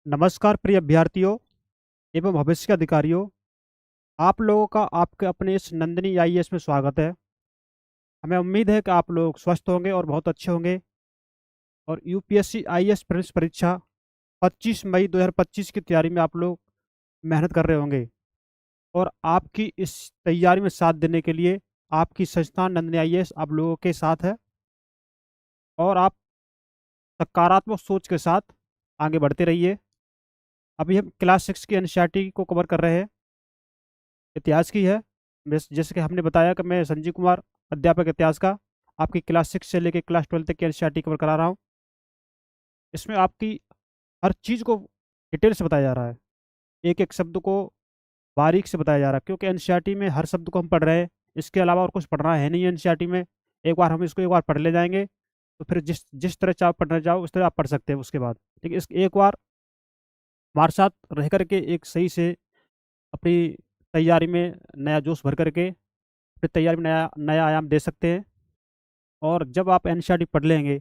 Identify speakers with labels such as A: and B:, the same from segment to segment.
A: नमस्कार प्रिय अभ्यर्थियों एवं भविष्य के अधिकारियों। आप लोगों का आपके अपने इस नंदिनी आईएएस में स्वागत है। हमें उम्मीद है कि आप लोग स्वस्थ होंगे और बहुत अच्छे होंगे और यूपीएससी आईएएस प्रवेश परीक्षा 25 मई 2025 की तैयारी में आप लोग मेहनत कर रहे होंगे। और आपकी इस तैयारी में साथ देने के लिए आपकी संस्थान नंदिनी आईएएस आप लोगों के साथ है। और आप सकारात्मक सोच के साथ आगे बढ़ते रहिए। अभी हम क्लास 6 की एनसीईआरटी को कवर कर रहे हैं, इतिहास की है। जैसे कि हमने बताया कि मैं संजीव कुमार, अध्यापक इतिहास का, आपकी क्लास 6 से लेकर क्लास 12 तक की एनसीईआरटी कवर करा रहा हूँ। इसमें आपकी हर चीज़ को डिटेल से बताया जा रहा है, एक एक शब्द को बारीक से बताया जा रहा है, क्योंकि एनसीईआरटी में हर शब्द को हम पढ़ रहे हैं। इसके अलावा और कुछ पढ़ना है नहीं एनसीईआरटी में। एक बार हम इसको एक बार पढ़ ले जाएंगे तो फिर जिस जिस तरह चाहे पढ़ना चाहो उस तरह आप पढ़ सकते हैं उसके बाद। लेकिन इस एक बार हमारे साथ रह करके एक सही से अपनी तैयारी में नया जोश भर करके अपनी तैयारी में नया नया आयाम दे सकते हैं। और जब आप एनसीईआरटी पढ़ लेंगे,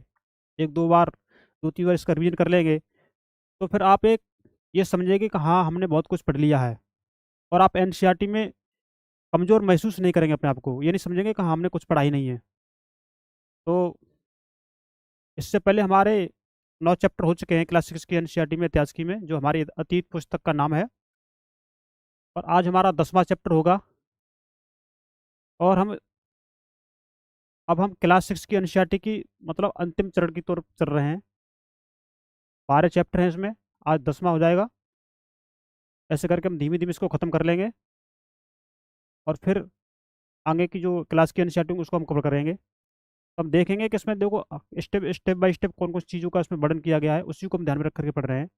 A: एक दो बार, दो तीन बार इसका रिवीजन कर लेंगे, तो फिर आप एक ये समझेंगे कि हाँ, हमने बहुत कुछ पढ़ लिया है। और आप एनसीईआरटी में कमज़ोर महसूस नहीं करेंगे अपने आप को, ये नहीं समझेंगे कि हाँ, हमने कुछ पढ़ा ही नहीं है। तो इससे पहले हमारे 9 चैप्टर हो चुके हैं क्लास 6 की एनसीईआरटी में, इतिहास की में, जो हमारी अतीत पुस्तक का नाम है। और आज हमारा 10वां चैप्टर होगा। और हम क्लास 6 की एनसीईआरटी की मतलब अंतिम चरण की तरफ चल रहे हैं। 12 चैप्टर हैं इसमें, आज 10वां हो जाएगा। ऐसे करके हम धीमे धीमे इसको ख़त्म कर लेंगे और फिर आगे की जो क्लास की एनसीईआरटी उसको हम कवर करेंगे। तो हम देखेंगे कि इसमें देखो स्टेप स्टेप बाय स्टेप कौन कौन सी चीज़ों का इसमें वर्णन किया गया है, उसी को हम ध्यान में रख करके पढ़ रहे हैं।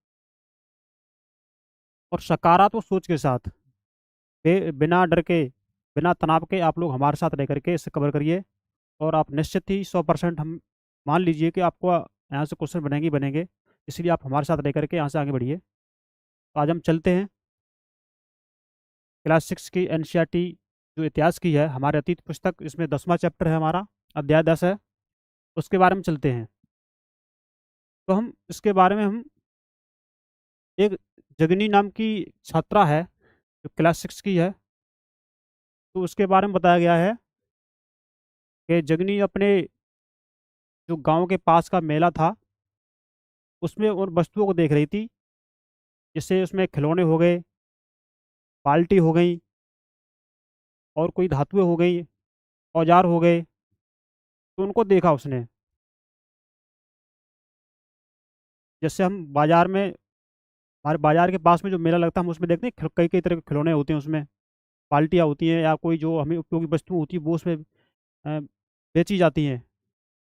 A: और सकारात्मक सोच के साथ, बिना डर के, बिना तनाव के आप लोग हमारे साथ रह करके इसे कवर करिए। और आप निश्चित ही 100% हम मान लीजिए कि आपको यहाँ से क्वेश्चन बनेंगे ही बनेंगे। इसलिए आप हमारे साथ रह करके यहाँ से आगे बढ़िए। तो आज हम चलते हैं क्लास 6 की एनसीईआरटी जो इतिहास की है, हमारे अतीत पुस्तक, इसमें 10वां चैप्टर है हमारा, अध्याय 10 है। उसके बारे में चलते हैं। तो हम इसके बारे में हम एक जगनी नाम की छात्रा है जो क्लास 6 की है, तो उसके बारे में बताया गया है कि जगनी अपने जो गांव के पास का मेला था उसमें उन वस्तुओं को देख रही थी। जैसे उसमें खिलौने हो गए, बाल्टी हो गई, और कोई धातुएं हो गई, औजार हो गए। तो उनको देखा उसने। जैसे हम बाजार में, हमारे बाजार के पास में जो मेला लगता है, हम उसमें देखते हैं कई कई तरह के खिलौने होते हैं उसमें, बाल्टियाँ होती हैं, या कोई जो हमें उपयोगी वस्तु होती है वो उसमें अ, बेची जाती हैं।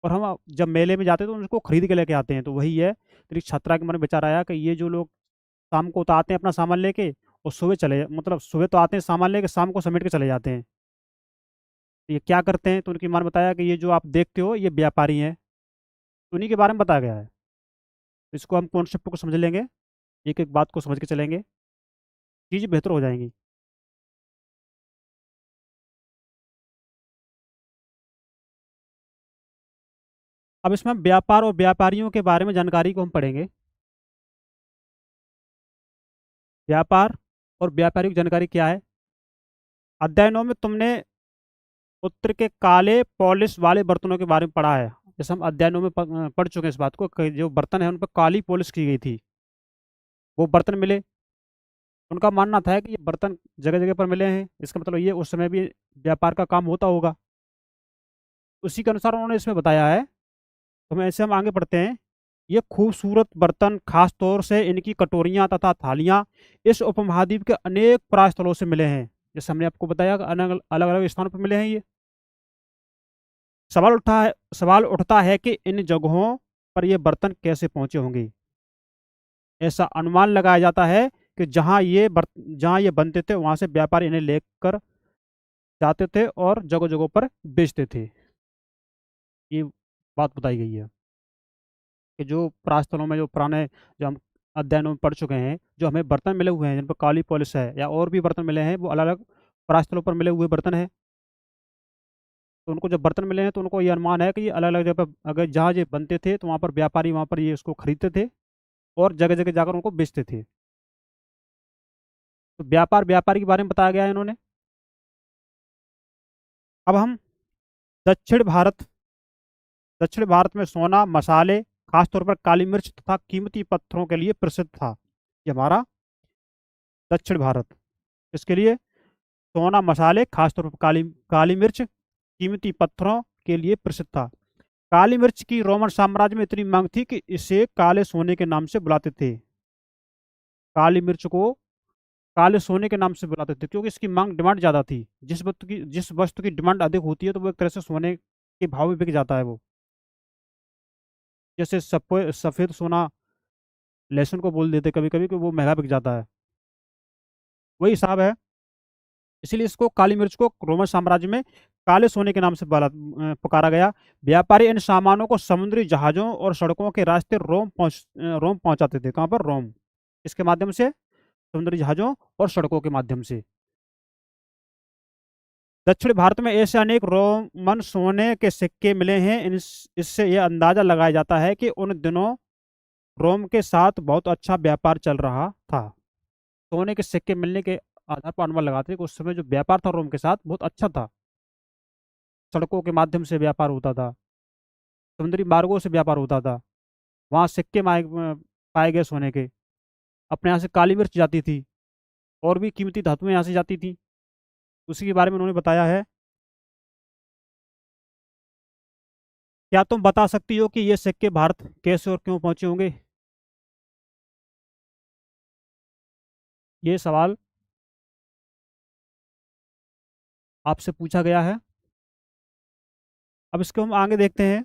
A: और हम जब मेले में जाते हैं तो उनको खरीद के लेके आते हैं। तो वही है, तेरी छात्रा के मन में विचार आया कि ये जो लोग शाम को तो आते हैं अपना सामान लेके, और सुबह मतलब सुबह तो आते हैं सामान लेके, शाम को समेट के चले जाते हैं। तो ये क्या करते हैं, तो उनकी माँ ने बताया कि ये जो आप देखते हो ये व्यापारी हैं। तो उन्हीं के बारे में बताया गया है। तो इसको हम कॉन्सेप्ट को समझ लेंगे, एक एक बात को समझ के चलेंगे, चीज़ें बेहतर हो जाएंगी। अब इसमें हम व्यापार और व्यापारियों के बारे में जानकारी को हम पढ़ेंगे। व्यापार और व्यापारिक जानकारी क्या है। अध्ययनों में तुमने उत्तर के काले पॉलिश वाले बर्तनों के बारे में पढ़ा है। जैसे हम अध्ययनों में पढ़ चुके हैं इस बात को कि जो बर्तन है उन पर काली पॉलिश की गई थी, वो बर्तन मिले। उनका मानना था कि ये बर्तन जगह जगह पर मिले हैं, इसका मतलब ये उस समय भी व्यापार का काम होता होगा। उसी के अनुसार उन्होंने इसमें बताया है। तो हम ऐसे हम आगे बढ़ते हैं। ये खूबसूरत बर्तन खास तौर से इनकी कटोरियाँ तथा थालियाँ इस उपमहाद्वीप के अनेक प्रायस्थलों से मिले हैं। जैसे हमने आपको बताया कि अलग अलग अलग स्थानों पर मिले हैं ये। सवाल उठता है कि इन जगहों पर ये बर्तन कैसे पहुंचे होंगे। ऐसा अनुमान लगाया जाता है कि जहाँ ये बनते थे वहां से व्यापारी इन्हें लेकर जाते थे और जगह जगहों पर बेचते थे। ये बात बताई गई है कि जो प्रास्तलों में, जो पुराने, जो हम अध्ययनों में पढ़ चुके हैं, जो हमें बर्तन मिले हुए हैं जिन पर काली पॉलिश है या और भी बर्तन मिले हैं, वो अलग अलग प्रास्तलों पर मिले हुए बर्तन हैं। तो उनको जब बर्तन मिले हैं तो उनको ये अनुमान है कि ये अलग अलग जगह पर, अगर जहाँ ये बनते थे तो वहाँ पर व्यापारी वहाँ पर ये इसको खरीदते थे और जगह जगह जाकर उनको बेचते थे। तो व्यापार के बारे में बताया गया है इन्होंने। अब हम दक्षिण भारत दक्षिण भारत में सोना, मसाले, खासतौर पर काली मिर्च तथा कीमती पत्थरों के लिए प्रसिद्ध था। ये हमारा दक्षिण भारत इसके लिए सोना, मसाले, खासतौर पर काली काली मिर्च, कीमती पत्थरों के लिए प्रसिद्ध था। काली मिर्च की रोमन साम्राज्य में इतनी मांग थी कि इसे काले सोने के नाम से बुलाते थे। काली मिर्च को काले सोने के नाम से बुलाते थे क्योंकि इसकी मांग डिमांड ज्यादा थी। जिस वस्तु की डिमांड अधिक होती है तो वो एक तरह से सोने के भाव में बिक जाता है वो। जैसे सफेद सोना लहसुन को बोल देते कभी कभी कि वो महंगा बिक जाता है, वही हिसाब है। इसीलिए इसको काली मिर्च को रोमन साम्राज्य में काले सोने के नाम से पुकारा गया। व्यापारी इन सामानों को समुद्री जहाजों और सड़कों के रास्ते रोम पहुंचाते थे। कहाँ पर? रोम। इसके माध्यम से, समुद्री जहाजों और सड़कों के माध्यम से। दक्षिण भारत में ऐसे अनेक रोमन सोने के सिक्के मिले हैं। इससे यह अंदाजा लगाया जाता है कि उन दिनों रोम के साथ बहुत अच्छा व्यापार चल रहा था। सोने के सिक्के मिलने के आधार पर अनुमान लगाते हैं कि उस समय जो व्यापार था रोम के साथ बहुत अच्छा था। सड़कों के माध्यम से व्यापार होता था, समुद्री मार्गों से व्यापार होता था। वहाँ सिक्के पाए गए सोने के। अपने यहाँ से काली मिर्च जाती थी और भी कीमती धातुएं यहाँ से जाती थी। उसी के बारे में उन्होंने बताया है। क्या तुम बता सकती हो कि ये सिक्के भारत कैसे और क्यों पहुंचे होंगे? ये सवाल आपसे पूछा गया है। अब इसको हम आगे देखते हैं।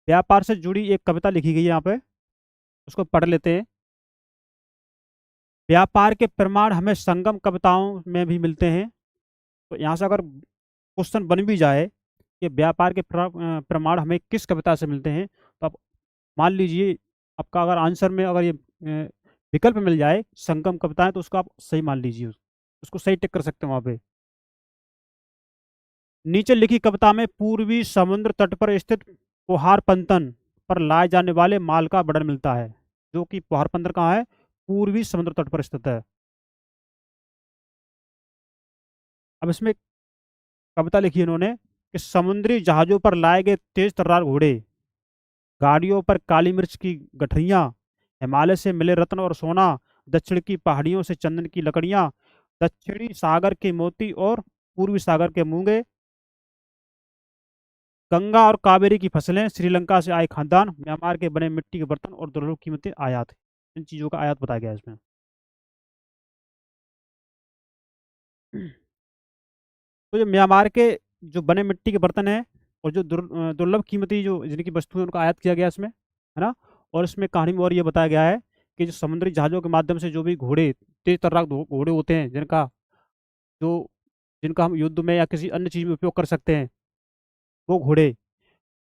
A: व्यापार से जुड़ी एक कविता लिखी गई है यहाँ पे, उसको पढ़ लेते हैं। व्यापार के प्रमाण हमें संगम कविताओं में भी मिलते हैं। तो यहाँ से अगर क्वेश्चन बन भी जाए कि व्यापार के प्रमाण हमें किस कविता से मिलते हैं, तो आप मान लीजिए आपका अगर आंसर में अगर ये विकल्प मिल जाए संगम कविताएं, तो उसको आप सही मान लीजिए, उसको सही टिक कर सकते हैं वहां पे। नीचे लिखी कविता में पूर्वी समुद्र तट पर स्थित पोहारपंतन पर लाए जाने वाले माल का वर्णन मिलता है। जो कि पोहारपंतन कहाँ है? पूर्वी समुद्र तट पर स्थित है। अब इसमें कविता लिखी इन्होंने कि समुद्री जहाजों पर लाए गए तेज तर्रार घोड़े, गाड़ियों पर काली मिर्च की गठरियां, हिमालय से मिले रत्न और सोना, दक्षिण की पहाड़ियों से चंदन की लकड़ियां, दक्षिणी सागर के मोती और पूर्वी सागर के मूंगे, गंगा और कावेरी की फसलें, श्रीलंका से आए खानदान, म्यांमार के बने मिट्टी के बर्तन और दुर्लभ कीमती आयात। इन चीजों का आयात बताया गया है इसमें। तो जो म्यांमार के जो बने मिट्टी के बर्तन हैं और जो दुर्लभ कीमती जो जिनकी वस्तुएं उनका आयात किया गया इसमें, है ना। और इसमें कहानी में और ये बताया गया है कि जो समुद्री जहाजों के माध्यम से जो भी घोड़े, तेज तर्रार घोड़े होते हैं जो जिनका हम युद्ध में या किसी अन्य चीज में उपयोग कर सकते हैं, वो घोड़े,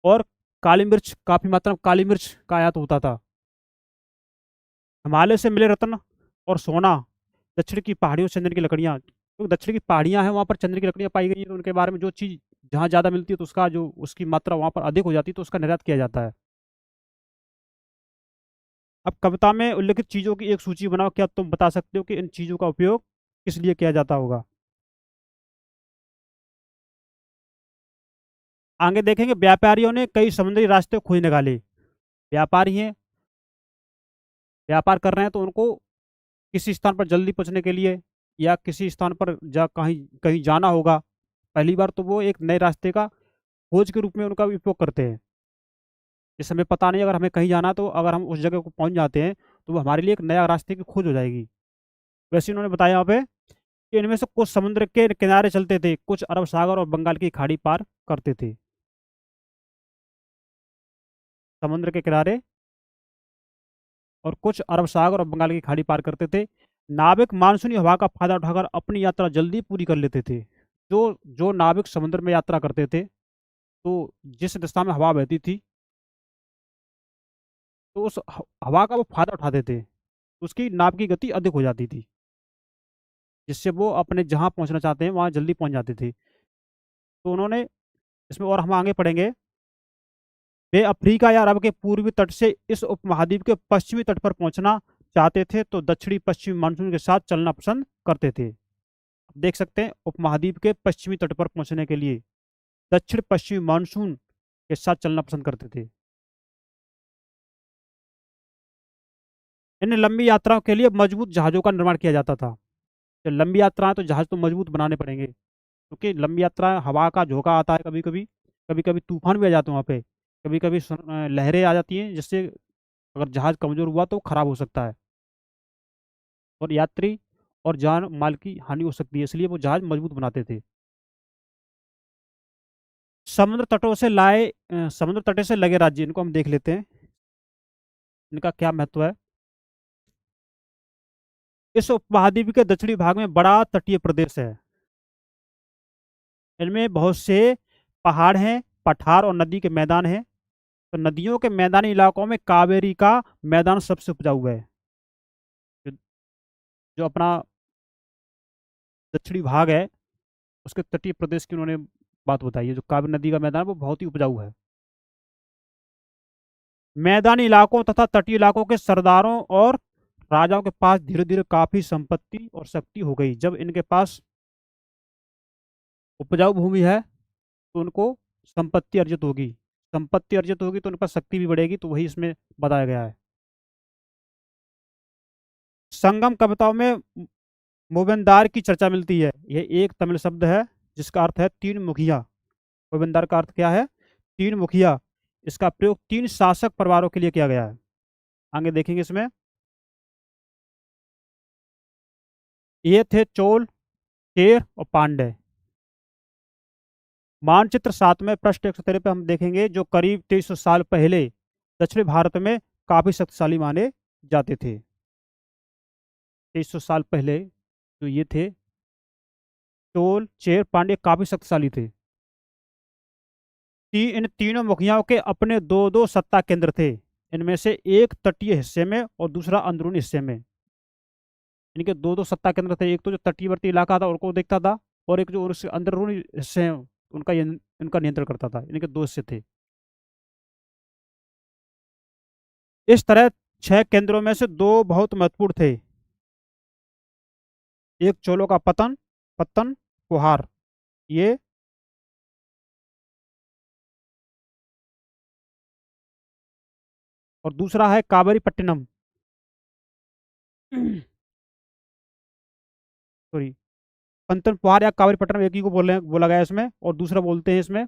A: और काली मिर्च, काफी मात्रा में काली मिर्च का आयात होता था। हिमालय से मिले रत्न और सोना, दक्षिण की पहाड़ियों से चंदन की लकड़ियाँ। तो दक्षिण की पहाड़ियाँ हैं, वहाँ पर चंदन की लकड़ियाँ पाई गई हैं, तो उनके बारे में जो चीज़ जहाँ ज़्यादा मिलती है तो उसका जो उसकी मात्रा वहाँ पर अधिक हो जाती है तो उसका निर्यात किया जाता है। अब कविता में उल्लिखित चीज़ों की एक सूची बनाओ। क्या तुम बता सकते हो कि इन चीज़ों का उपयोग किस लिए किया जाता होगा? आगे देखेंगे, व्यापारियों ने कई समुद्री रास्ते खोज निकाले। व्यापारी हैं, व्यापार कर रहे हैं, तो उनको किसी स्थान पर जल्दी पहुंचने के लिए या किसी स्थान पर जा कहीं कहीं जाना होगा पहली बार, तो वो एक नए रास्ते का खोज के रूप में उनका उपयोग करते हैं। इस हमें पता नहीं, अगर हमें कहीं जाना तो अगर हम उस जगह को पहुंच जाते हैं तो वो हमारे लिए एक नया रास्ते की खोज हो जाएगी। वैसे उन्होंने बताया यहाँ पे कि इनमें से कुछ समुद्र के किनारे चलते थे, कुछ अरब सागर और बंगाल की खाड़ी पार करते थे। समुद्र के किनारे और कुछ अरब सागर और बंगाल की खाड़ी पार करते थे। नाविक मानसूनी हवा का फायदा उठाकर अपनी यात्रा जल्दी पूरी कर लेते थे। जो जो नाविक समुद्र में यात्रा करते थे, तो जिस दिशा में हवा बहती थी, तो उस हवा का वो फायदा उठाते थे, उसकी नाव की गति अधिक हो जाती थी, जिससे वो अपने जहाँ पहुँचना चाहते हैं वहाँ जल्दी पहुँच जाते थे। तो उन्होंने इसमें, और हम आगे पढ़ेंगे वे अफ्रीका या अरब के पूर्वी तट से इस उपमहाद्वीप के पश्चिमी तट पर पहुंचना चाहते थे तो दक्षिणी पश्चिमी मानसून के साथ चलना पसंद करते थे। देख सकते हैं उपमहाद्वीप के पश्चिमी तट पर पहुंचने के लिए दक्षिण पश्चिमी मानसून के साथ चलना पसंद करते थे। इन लंबी यात्राओं के लिए मजबूत जहाज़ों का निर्माण किया जाता था। तो लंबी यात्राएं तो जहाज़ तो मजबूत बनाने पड़ेंगे, क्योंकि लंबी यात्रा हवा का झोंका आता है, कभी कभी कभी कभी तूफान भी आ जाते हैं वहाँ पे, कभी कभी लहरें आ जाती हैं, जिससे अगर जहाज़ कमज़ोर हुआ तो खराब हो सकता है और यात्री और जान माल की हानि हो सकती है, इसलिए वो जहाज़ मजबूत बनाते थे। समुद्र तटों से लगे राज्य, इनको हम देख लेते हैं, इनका क्या महत्व है। इस उपमहाद्वीप के दक्षिणी भाग में बड़ा तटीय प्रदेश है। इनमें बहुत से पहाड़ हैं, पठार और नदी के मैदान हैं। तो नदियों के मैदानी इलाकों में कावेरी का मैदान सबसे उपजाऊ है। जो जो अपना दक्षिणी भाग है उसके तटीय प्रदेश की उन्होंने बात बताई है। जो कावेरी नदी का मैदान है वो बहुत ही उपजाऊ है। मैदानी इलाकों तथा तटीय इलाकों के सरदारों और राजाओं के पास धीरे धीरे काफी संपत्ति और शक्ति हो गई। जब इनके पास उपजाऊ भूमि है तो उनको संपत्ति अर्जित होगी तो उनके पास शक्ति भी बढ़ेगी, तो वही इसमें बताया गया है। संगम कविताओं में मोबेंदार की चर्चा मिलती है। यह एक तमिल शब्द है जिसका अर्थ है तीन मुखिया। मोबेंदार का अर्थ क्या है? तीन मुखिया। इसका प्रयोग तीन शासक परिवारों के लिए किया गया है। आगे देखेंगे इसमें। ये थे चोल, चेर और पांड्य। मानचित्र 7 में पृष्ठ 113 पे हम देखेंगे जो करीब 2300 साल पहले दक्षिण भारत में काफी शक्तिशाली माने जाते थे। 2300 साल पहले जो ये थे चोल, चेर, पांड्य काफी शक्तिशाली थे। इन तीनों मुखियाओं के अपने दो दो सत्ता केंद्र थे। इनमें से एक तटीय हिस्से में और दूसरा अंदरूनी हिस्से में। इनके दो दो सत्ता केंद्र थे, एक तो जो तटीयवर्ती इलाका था उनको देखता था, और एक जो उसके अंदरूनी हिस्से हैं इनका नियंत्रण करता था। इनके दो हिस्से थे। इस तरह 6 केंद्रों में से दो बहुत महत्वपूर्ण थे। एक चोलों का पत्तन कुहार, ये और दूसरा है कावेरीपट्टिनम। सॉरी, पंतन कुहार या कावेरीपट्टनम एक ही को बोला गया है इसमें, और दूसरा बोलते हैं इसमें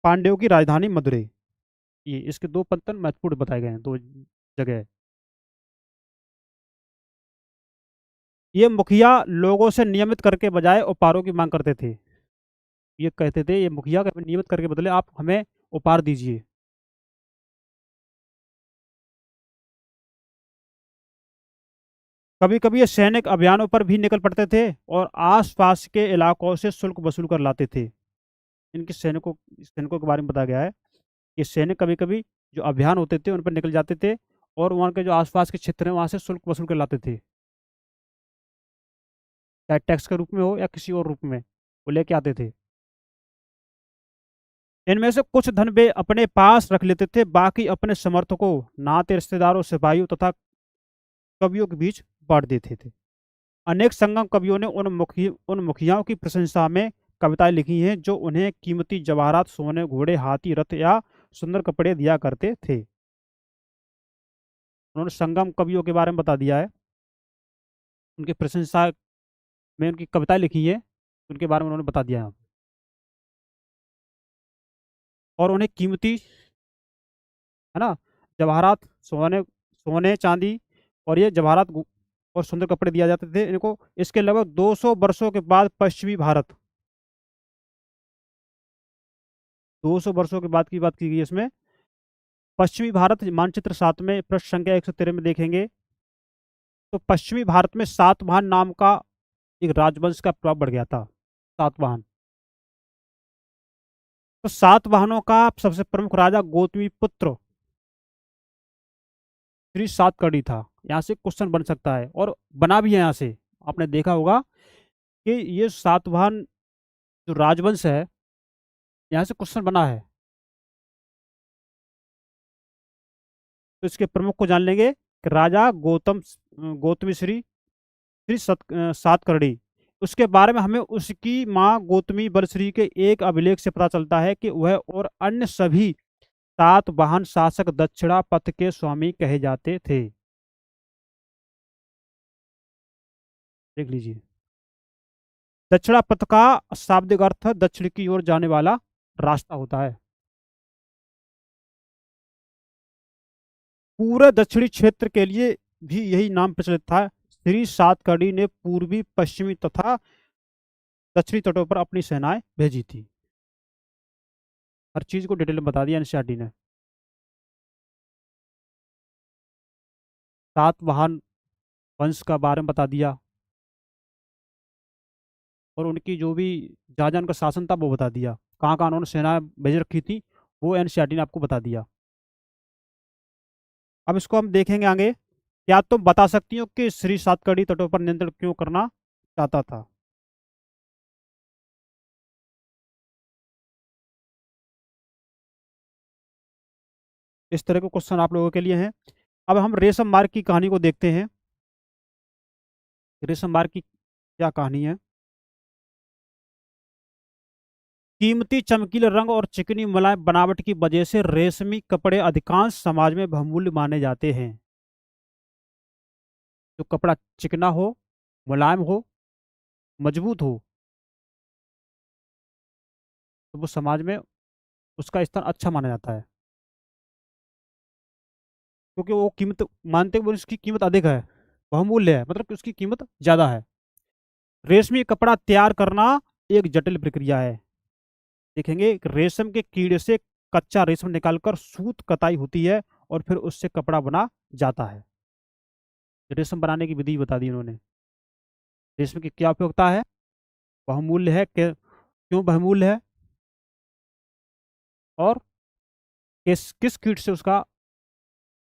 A: पांड्यों की राजधानी मदुरई। ये इसके दो पंतन महत्वपूर्ण बताए गए हैं, दो जगह। ये मुखिया लोगों से नियमित करके बजाय उपहारों की मांग करते थे। ये कहते थे, ये मुखिया नियमित करके बदले आप हमें उपहार दीजिए। कभी कभी ये सैनिक अभियानों पर भी निकल पड़ते थे और आसपास के इलाकों से शुल्क वसूल कर लाते थे। इनके सैनिकों के बारे में बताया गया है कि सैनिक कभी कभी जो अभियान होते थे उन पर निकल जाते थे और वहाँ के जो आसपास के क्षेत्र हैं वहाँ से शुल्क वसूल कर लाते थे, चाहे टैक्स के रूप में हो या किसी और रूप में वो लेके आते थे। इनमें से कुछ धन वे अपने पास रख लेते थे, बाकी अपने समर्थकों, नाते रिश्तेदारों, सिपाहियों तथा कवियों के बीच बांट देते थे। अनेक संगम कवियों ने उन मुखियाओं की प्रशंसा में कविताएं लिखी हैं जो उन्हें कीमती जवाहरात, सोने, घोड़े, हाथी, रथ या सुंदर कपड़े दिया करते थे। उन्होंने संगम कवियों के बारे में बता दिया है, उनकी प्रशंसा में उनकी कविताएं लिखी है, उनके बारे में उन्होंने बता दिया है। और उन्हें कीमती, है ना, जवाहरात, सोने सोने चांदी और ये जवाहरात और सुंदर कपड़े दिया जाते थे इनको। इसके लगभग 200 वर्षों के बाद पश्चिमी भारत, 200 वर्षों के बाद की बात की गई है इसमें। पश्चिमी भारत मानचित्र 7 में पृष्ठ संख्या 113 में देखेंगे तो पश्चिमी भारत में सातवाहन नाम का एक राजवंश का प्रभाव बढ़ गया था। सातवाहन, तो सातवाहनों का सबसे प्रमुख राजा गौतमी पुत्र श्री सातकर्णी था। यहाँ से क्वेश्चन बन सकता है और बना भी है। यहाँ से आपने देखा होगा कि ये सातवाहन जो राजवंश है, यहाँ से क्वेश्चन बना है। तो इसके प्रमुख को जान लेंगे कि राजा गौतमी श्री सातकर्णी। उसके बारे में हमें उसकी माँ गौतमी बलश्री के एक अभिलेख से पता चलता है कि वह और अन्य सभी 7 वाहन शासक दक्षिणा पथ के स्वामी कहे जाते थे। देख लीजिए, दक्षिणा पथ का शाब्दिक अर्थ दक्षिण की ओर जाने वाला रास्ता होता है। पूरे दक्षिणी क्षेत्र के लिए भी यही नाम प्रचलित था। श्री सातकर्णी ने पूर्वी, पश्चिमी तथा दक्षिणी तटों पर अपनी सेनाएं भेजी थी। हर चीज को डिटेल में बता दिया एनसीईआरटी ने। 7 वाहन वंश का बारे में बता दिया, और उनकी जो भी जहाँ जहाँ उनका शासन था वो बता दिया, कहाँ कहाँ उन्होंने सेनाएं भेज रखी थी वो एनसीईआरटी ने आपको बता दिया। अब इसको हम देखेंगे आगे। क्या तुम बता सकती हो कि श्री सातकर्णी तटों पर नियंत्रण क्यों करना चाहता था? इस तरह के क्वेश्चन आप लोगों के लिए हैं। अब हम रेशम मार्ग की कहानी को देखते हैं। रेशम मार्ग की क्या कहानी है? कीमती चमकीले रंग और चिकनी मुलायम बनावट की वजह से रेशमी कपड़े अधिकांश समाज में बहुमूल्य माने जाते हैं। जो कपड़ा चिकना हो, मुलायम हो, मजबूत हो, तो वो समाज में उसका स्थान अच्छा माना जाता है, क्योंकि वो कीमत मानते हैं, वो उसकी कीमत अधिक है, बहुमूल्य है, मतलब कि उसकी कीमत ज्यादा है। रेशमी कपड़ा तैयार करना एक जटिल प्रक्रिया है। देखेंगे कि रेशम के कीड़े से कच्चा रेशम निकालकर सूत कताई होती है और फिर उससे कपड़ा बना जाता है। रेशम बनाने की विधि बता दी उन्होंने। रेशम की क्या उपयोगिता है, बहुमूल्य है, क्यों बहुमूल्य है, और किस किस कीट से उसका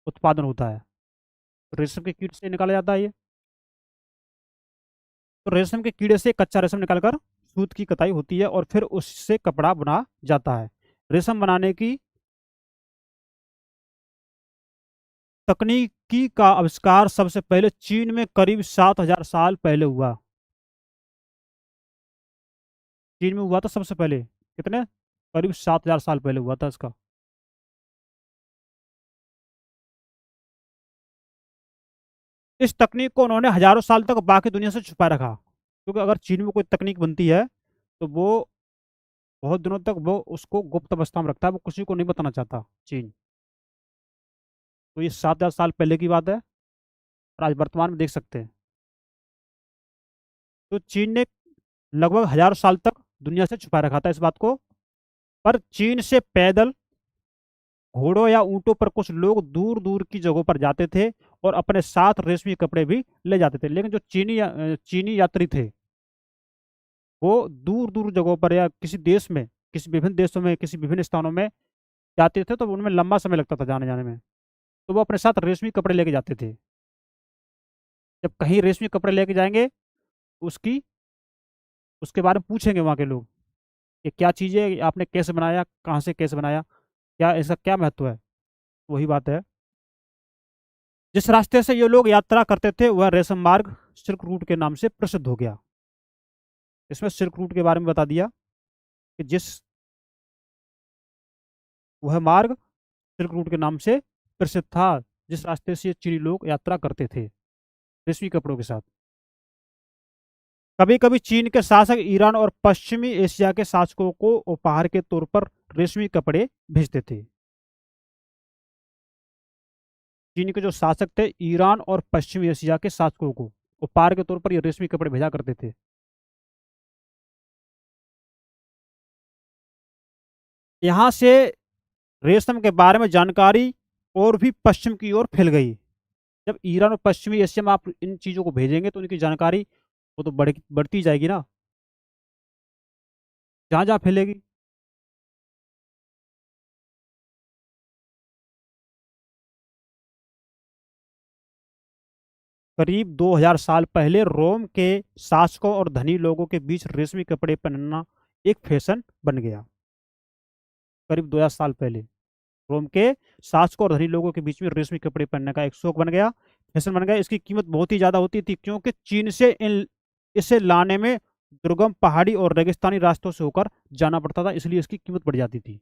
A: उत्पादन होता है। तो रेशम के कीट से निकाला जाता है ये। तो रेशम के कीड़े से कच्चा रेशम निकालकर सूत की कताई होती है और फिर उससे कपड़ा बना जाता है। रेशम बनाने की तकनीकी का आविष्कार सबसे पहले चीन में करीब 7,000 साल पहले हुआ। चीन में हुआ था सबसे पहले, कितने, करीब 7,000 साल पहले हुआ था इसका। इस तकनीक को उन्होंने हजारों साल तक बाकी दुनिया से छुपा रखा, क्योंकि अगर चीन में कोई तकनीक बनती है तो वो बहुत दिनों तक वो उसको गुप्त अवस्था में रखता है, वो किसी को नहीं बताना चाहता चीन। तो ये 7,000 साल पहले की बात है, और आज वर्तमान में देख सकते हैं। तो चीन ने लगभग हजारों साल तक दुनिया से छुपा रखा था इस बात को। पर चीन से पैदल, घोड़ों या ऊंटों पर कुछ लोग दूर दूर की जगहों पर जाते थे और अपने साथ रेशमी कपड़े भी ले जाते थे। लेकिन जो चीनी यात्री थे, वो दूर दूर जगहों पर या किसी देश में, किसी विभिन्न देशों में, किसी विभिन्न स्थानों में जाते थे, तो उनमें लंबा समय लगता था जाने जाने में। तो वो अपने साथ रेशमी कपड़े लेके जाते थे। जब कहीं रेशमी कपड़े लेके जाएंगे, उसकी उसके बारे में पूछेंगे वहाँ के लोग कि क्या चीज़ है, आपने कैसे बनाया, कहाँ से कैसे बनाया, क्या इसका क्या महत्व है। वही बात है। जिस रास्ते से ये लोग यात्रा करते थे वह रेशम मार्ग सिल्क रूट के नाम से प्रसिद्ध हो गया। इसमें सिल्क रूट के बारे में बता दिया कि वह मार्ग सिल्क रूट के नाम से प्रसिद्ध था, जिस रास्ते से चीनी लोग यात्रा करते थे रेशमी कपड़ों के साथ। कभी कभी चीन के शासक ईरान और पश्चिमी एशिया के शासकों को उपहार के तौर पर रेशमी कपड़े भेजते थे। चीन के जो शासक थे, ईरान और पश्चिमी एशिया के शासकों को उपहार के तौर पर ये रेशमी कपड़े भेजा करते थे। यहाँ से रेशम के बारे में जानकारी और भी पश्चिम की ओर फैल गई। जब ईरान और पश्चिमी एशिया में आप इन चीज़ों को भेजेंगे तो उनकी जानकारी वो तो बढ़ती जाएगी ना, जहाँ जहाँ फैलेगी। करीब 2,000 साल पहले रोम के शासकों और धनी लोगों के बीच रेशमी कपड़े पहनना एक फैशन बन गया। करीब 2,000 साल पहले रोम के शासकों और धनी लोगों के बीच में रेशमी कपड़े पहनने का एक शौक बन गया, फैशन बन गया। इसकी कीमत बहुत ही ज़्यादा होती थी, क्योंकि चीन से इसे लाने में दुर्गम पहाड़ी और रेगिस्तानी रास्तों से होकर जाना पड़ता था, इसलिए इसकी कीमत बढ़ जाती थी।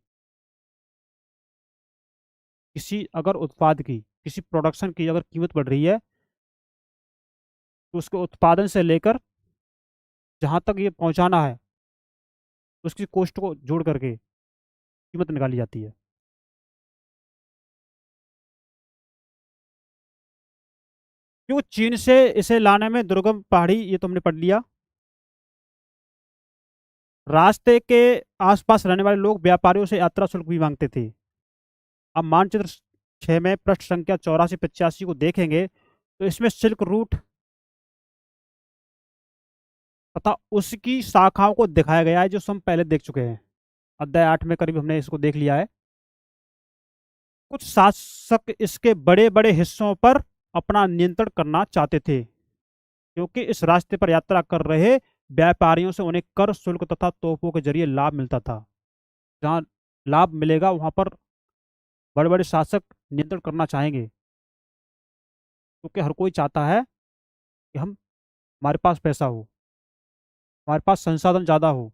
A: किसी अगर उत्पाद की, किसी प्रोडक्शन की अगर कीमत बढ़ रही है, तो उसके उत्पादन से लेकर जहाँ तक ये पहुँचाना है, उसकी कॉस्ट को जोड़ करके कीमत निकाली जाती है। क्यों चीन से इसे लाने में दुर्गम पहाड़ी, ये तो हमने पढ़ लिया। रास्ते के आसपास रहने वाले लोग व्यापारियों से यात्रा शुल्क भी मांगते थे। अब मानचित्र 6 में पृष्ठ संख्या 84-85 को देखेंगे, तो इसमें सिल्क रूट तथा उसकी शाखाओं को दिखाया गया है, जो हम पहले देख चुके हैं। अध्याय 8 में करीब हमने इसको देख लिया है। कुछ शासक इसके बड़े बड़े हिस्सों पर अपना नियंत्रण करना चाहते थे, क्योंकि इस रास्ते पर यात्रा कर रहे व्यापारियों से उन्हें कर, शुल्क तथा तोपों के जरिए लाभ मिलता था। जहाँ लाभ मिलेगा वहां पर बड़े बड़े शासक नियंत्रण करना चाहेंगे, क्योंकि हर कोई चाहता है कि हम हमारे पास पैसा हो, हमारे पास संसाधन ज्यादा हो।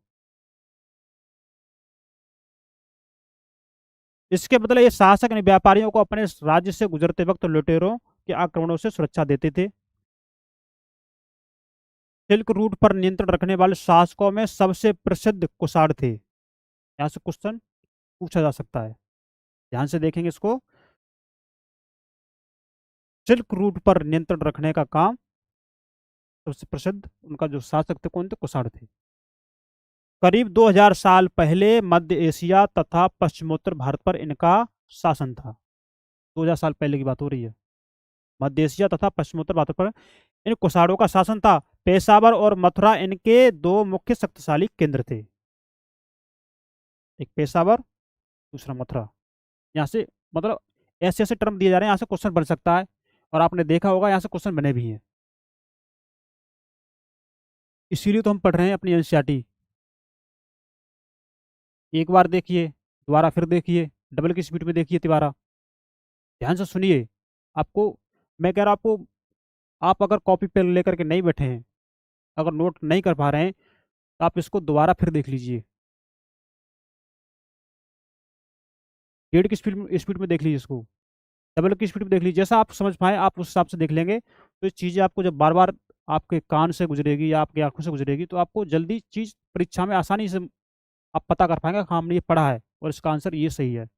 A: इसके बदले ये शासक ने व्यापारियों को अपने राज्य से गुजरते वक्त लुटेरों के आक्रमणों से सुरक्षा देते थे। सिल्क रूट पर नियंत्रण रखने वाले शासकों में सबसे प्रसिद्ध कुषाण थे। यहाँ से क्वेश्चन पूछा जा सकता है, ध्यान से देखेंगे इसको। सिल्क रूट पर नियंत्रण रखने का काम सबसे प्रसिद्ध उनका जो शासक थे, कौन थे? कुषाण थे। करीब 2000 साल पहले मध्य एशिया तथा पश्चिमोत्तर भारत पर इनका शासन था। 2000 साल पहले की बात हो रही है। मध्य एशिया तथा पश्चिमोत्तर भारत पर इन कुषाणों का शासन था। पेशावर और मथुरा इनके दो मुख्य शक्तिशाली केंद्र थे। एक पेशावर, दूसरा मथुरा। यहाँ से मतलब ऐसे ऐसे टर्म दिए जा रहे हैं, यहाँ से क्वेश्चन बन सकता है, और आपने देखा होगा यहाँ से क्वेश्चन बने भी हैं। इसीलिए तो हम पढ़ रहे हैं अपनी एनसीईआरटी। एक बार देखिए, दोबारा फिर देखिए, डबल की स्पीड में देखिए दोबारा, ध्यान से सुनिए। आपको मैं कह रहा हूं, आपको आप अगर कॉपी पेन लेकर के नहीं बैठे हैं, अगर नोट नहीं कर पा रहे हैं, तो आप इसको दोबारा फिर देख लीजिए। डेढ़ की स्पीड में देख लीजिए इसको, डबल की स्पीड में देख लीजिए। जैसा आप समझ पाए आप उस हिसाब से देख लेंगे, तो ये चीज़ें आपको जब बार बार आपके कान से गुजरेगी या आपकी आंखों से गुजरेगी, तो आपको जल्दी चीज़ परीक्षा में आसानी से आप पता कर पाएंगे, हाँ हमने ये पढ़ा है और इसका आंसर ये सही है।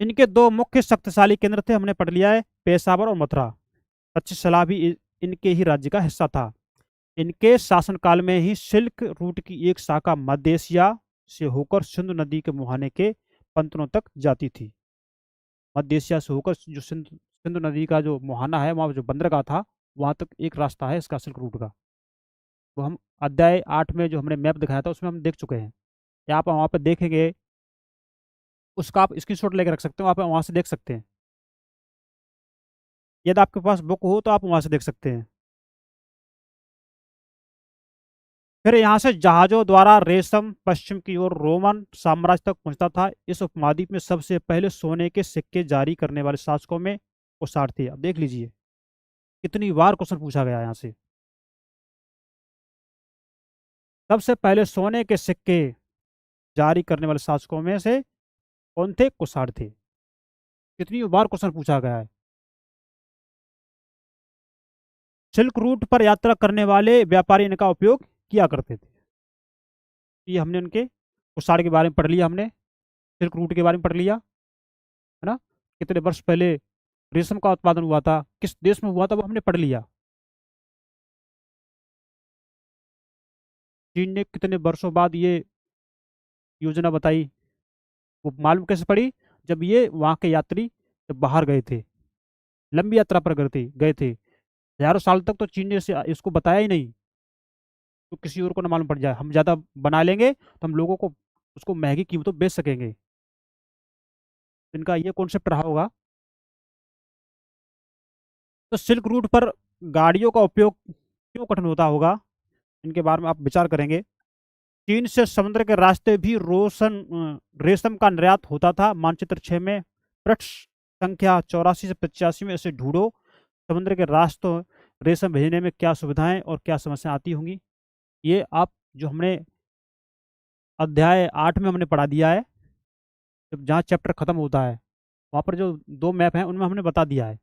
A: इनके दो मुख्य शक्तिशाली केंद्र थे, हमने पढ़ लिया है, पेशावर और मथुरा। तक्षशिला भी इनके ही राज्य का हिस्सा था। इनके शासनकाल में ही सिल्क रूट की एक शाखा मध्य एशिया से होकर सिंधु नदी के मुहाने के पंतनों तक जाती थी। मध्य एशिया से होकर जो सिंधु सिंधु नदी का जो मुहाना है, वहाँ जो बंदरगाह था, वहाँ तक एक रास्ता है इसका सिल्क रूट का। वो हम अध्याय 8 में जो हमने मैप दिखाया था उसमें हम देख चुके हैं। या आप वहाँ पर देखेंगे, उसका आप स्क्रीनशॉट लेकर रख सकते हो, आप वहाँ से देख सकते हैं। यदि आपके पास बुक हो तो आप वहाँ से देख सकते हैं। फिर यहाँ से जहाजों द्वारा रेशम पश्चिम की ओर रोमन साम्राज्य तक पहुंचता था। इस उपमहाद्वीप में सबसे पहले सोने के सिक्के जारी करने वाले शासकों में कुषाण थे। अब देख लीजिए कितनी बार क्वेश्चन पूछा गया यहाँ से। सबसे पहले सोने के सिक्के जारी करने वाले शासकों में से कौन थे? कुषाण थे। कितनी बार क्वेश्चन पूछा गया है। सिल्क रूट पर यात्रा करने वाले व्यापारी इनका उपयोग किया करते थे। ये हमने उनके कुषाण के बारे में पढ़ लिया, हमने सिल्क रूट के बारे में पढ़ लिया, है ना। कितने वर्ष पहले रेशम का उत्पादन हुआ था, किस देश में हुआ था, वो हमने पढ़ लिया। चीन ने कितने वर्षों बाद ये योजना बताई, वो मालूम कैसे पड़ी? जब ये वहाँ के यात्री जब बाहर गए थे, लंबी यात्रा पर गए थे, हजारों साल तक तो चीन ने इसको बताया ही नहीं, तो किसी और को ना मालूम पड़ जाए, हम ज़्यादा बना लेंगे तो हम लोगों को उसको महंगी कीमतों बेच सकेंगे। इनका ये कॉन्सेप्ट रहा होगा। तो सिल्क रूट पर गाड़ियों का उपयोग क्यों कठिन होता होगा, इनके बारे में आप विचार करेंगे। चीन से समुद्र के रास्ते भी रेशम का निर्यात होता था। मानचित्र 6 में पृष्ठ संख्या 84 से 85 में इसे ढूंढो। समुद्र के रास्तों रेशम भेजने में क्या सुविधाएं और क्या समस्या आती होंगी। ये आप जो हमने अध्याय 8 में हमने पढ़ा दिया है, जब जहाँ चैप्टर खत्म होता है वहाँ पर जो दो मैप हैं उनमें हमने बता दिया है।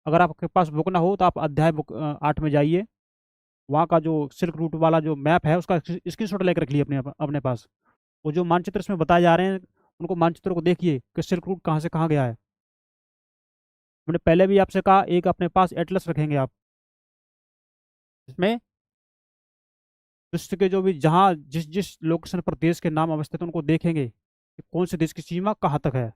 A: अगर आपके पास बुक ना हो तो आप अध्याय बुक 8 में जाइए, वहाँ का जो सिल्क रूट वाला जो मैप है उसका स्क्रीनशॉट लेकर रख लिए अपने पास। वो जो मानचित्र इसमें बताए जा रहे हैं उनको मानचित्रों को देखिए कि सिल्क रूट कहाँ से कहाँ गया है। मैंने पहले भी आपसे कहा एक अपने पास एटलस रखेंगे आप, इसमें विश्व के जो भी जहाँ जिस जिस लोकेशन पर देश के नाम अवस्थित हैं उनको देखेंगे कि कौन से देश की सीमा कहाँ तक है।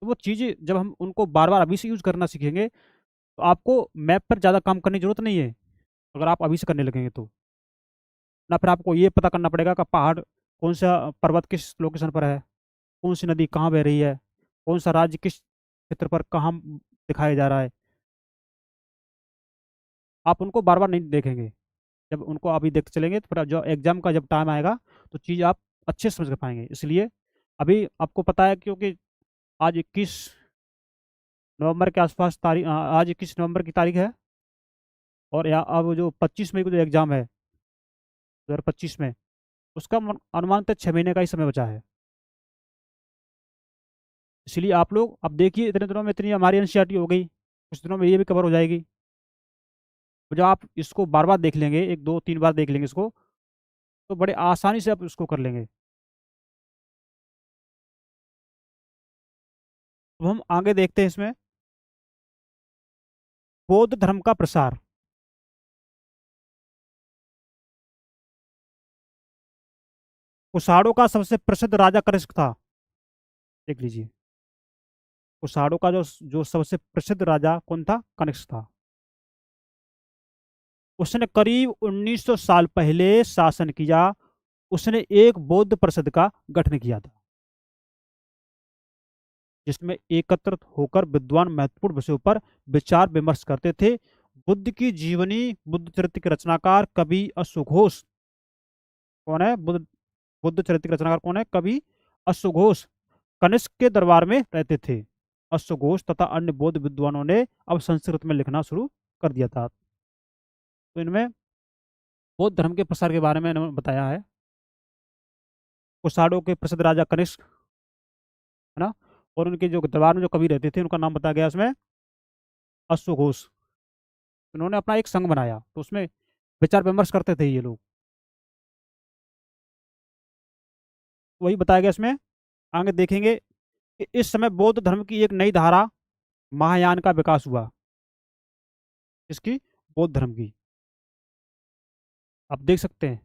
A: तो वो चीज़ें जब हम उनको बार बार अभी से यूज़ करना सीखेंगे तो आपको मैप पर ज़्यादा काम करने की जरूरत नहीं है, अगर आप अभी से करने लगेंगे तो। ना फिर आपको ये पता करना पड़ेगा कि पहाड़ कौन सा, पर्वत किस लोकेशन पर है, कौन सी नदी कहाँ बह रही है, कौन सा राज्य किस क्षेत्र पर कहाँ दिखाया जा रहा है। आप उनको बार बार नहीं देखेंगे। जब उनको अभी देखते चलेंगे तो फिर जो एग्जाम का जब टाइम आएगा तो चीज़ आप अच्छे से समझ कर पाएंगे। इसलिए अभी आपको पता है क्योंकि आज 21 नवंबर के आसपास तारीख, आज 21 नवंबर की तारीख है, और या अब जो 25 मई को जो एग्ज़ाम है 2025 में, उसका अनुमानतः 6 महीने का ही समय बचा है। इसलिए आप लोग अब देखिए इतने दिनों में इतनी हमारी एनसीईआरटी हो गई, कुछ दिनों में ये भी कवर हो जाएगी। तो जब आप इसको बार बार देख लेंगे, 1 2 3 बार देख लेंगे इसको, तो बड़े आसानी से आप इसको कर लेंगे। तो हम आगे देखते हैं इसमें बौद्ध धर्म का प्रसार। कुषाणों का सबसे प्रसिद्ध राजा कनिष्क था। देख लीजिए, कुषाणों का जो जो सबसे प्रसिद्ध राजा कौन था, कनिष्क था। उसने करीब 1900 साल पहले शासन किया। उसने एक बौद्ध परिषद का गठन किया था जिसमें एकत्रित होकर विद्वान महत्वपूर्ण विषयों पर विचार विमर्श करते थे। बुद्ध की जीवनी, बुद्ध चरित्र के रचनाकार कवि अश्वघोष कौन है, बुद्ध चरित्र के रचनाकार कौन है, कवि अश्वघोष कनिष्क के दरबार में रहते थे। अश्वघोष तथा अन्य बौद्ध विद्वानों ने अब संस्कृत में लिखना शुरू कर दिया था। तो इनमें बौद्ध धर्म के प्रसार के बारे में इन्होंने बताया है। कुषाणों के प्रसिद्ध राजा कनिष्क है ना, और उनके जो दरबार में जो कवि रहते थे उनका नाम बताया गया इसमें अश्वघोष। उन्होंने अपना एक संघ बनाया तो उसमें विचार विमर्श करते थे ये लोग, वही बताया गया इसमें। आगे देखेंगे कि इस समय बौद्ध धर्म की एक नई धारा महायान का विकास हुआ। इसकी, बौद्ध धर्म की, आप देख सकते हैं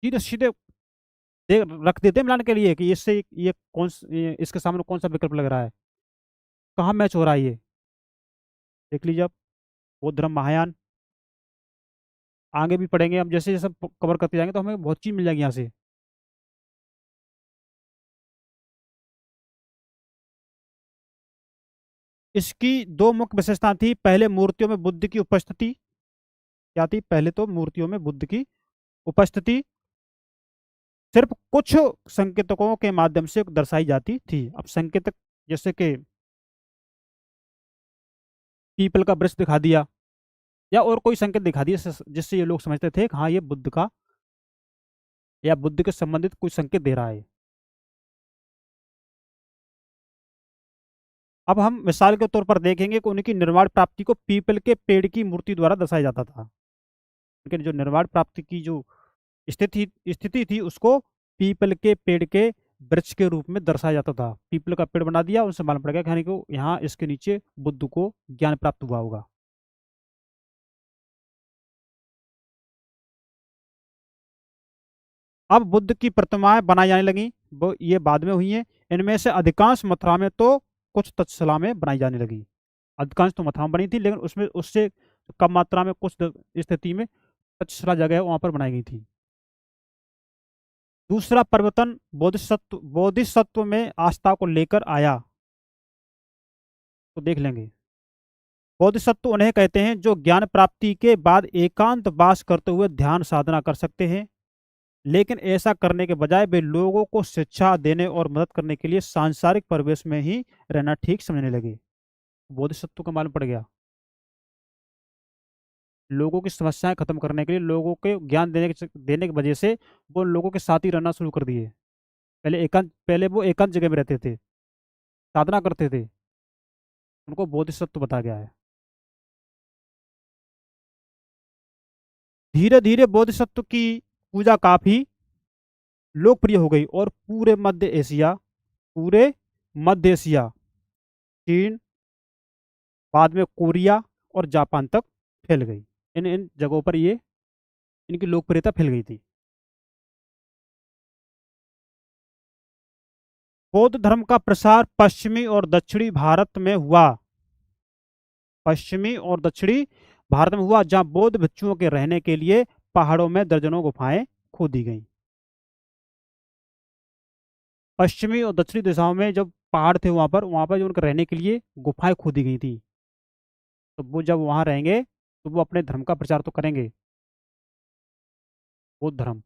A: सीधे सीधे रख देते हैं मिलान के लिए कि इससे ये इसके सामने कौन सा विकल्प लग रहा है, कहाँ मैच हो रहा है ये। देख लीजिए आप, बौद्ध धर्म महायान। आगे भी पढ़ेंगे हम, जैसे जैसे कवर करते जाएंगे तो हमें बहुत चीज मिल जाएगी यहाँ से। इसकी दो मुख्य विशेषताएं थी। पहले मूर्तियों में बुद्ध की उपस्थिति, क्या थी, पहले तो मूर्तियों में बुद्ध की उपस्थिति सिर्फ कुछ संकेतकों के माध्यम से दर्शाई जाती थी। अब संकेतक जैसे कि पीपल का वृक्ष दिखा दिया या और कोई संकेत दिखा दिया जिससे ये लोग समझते थे कि हाँ ये बुद्ध का या बुद्ध के संबंधित कोई संकेत दे रहा है। अब हम मिसाल के तौर पर देखेंगे कि उनकी निर्माण प्राप्ति को पीपल के पेड़ की मूर्ति द्वारा दर्शाया जाता था। लेकिन जो निर्माण प्राप्ति की जो स्थिति स्थिति थी उसको पीपल के पेड़ के वृक्ष के रूप में दर्शाया जाता था। पीपल का पेड़ बना दिया, उनसे मालूम पड़ गया कि को यहाँ इसके नीचे बुद्ध को ज्ञान प्राप्त हुआ होगा। अब बुद्ध की प्रतिमाएं बनाई जाने लगी, वो ये बाद में हुई हैं। इनमें से अधिकांश मथुरा में तो कुछ तक्षशिला में बनाई जाने लगी। अधिकांश तो मथुरा में बनी थी लेकिन उसमें उससे कम मात्रा में कुछ स्थिति में तक्षशिला जगह वहां पर बनाई गई थी। दूसरा परिवर्तन बोधिसत्व में आस्था को लेकर आया, तो देख लेंगे। बोधिसत्व उन्हें कहते हैं जो ज्ञान प्राप्ति के बाद एकांत वास करते हुए ध्यान साधना कर सकते हैं। लेकिन ऐसा करने के बजाय वे लोगों को शिक्षा देने और मदद करने के लिए सांसारिक परिवेश में ही रहना ठीक समझने लगे। बोधिसत्व का मालूम पड़ गया। लोगों की समस्याएं खत्म करने के लिए, लोगों के ज्ञान देने की वजह से वो लोगों के साथ ही रहना शुरू कर दिए। पहले वो एकांत जगह में रहते थे, साधना करते थे, उनको बोधिसत्व बताया गया है। धीरे धीरे बोधिसत्व की पूजा काफी लोकप्रिय हो गई और पूरे मध्य एशिया, चीन, बाद में कोरिया और जापान तक फैल गई। इन इन जगहों पर ये इनकी लोकप्रियता फैल गई थी। बौद्ध धर्म का प्रसार पश्चिमी और दक्षिणी भारत में हुआ। पश्चिमी और दक्षिणी भारत में हुआ, जहां बौद्ध भिक्षुओं के रहने के लिए पहाड़ों में दर्जनों गुफाएं खोदी गईं। पश्चिमी और दक्षिणी दिशाओं में जब पहाड़ थे, वहां पर जो उनके रहने के लिए गुफाएं खोदी गई थी। तो वो जब वहां रहेंगे तो वो अपने धर्म का प्रचार तो करेंगे, बौद्ध धर्म।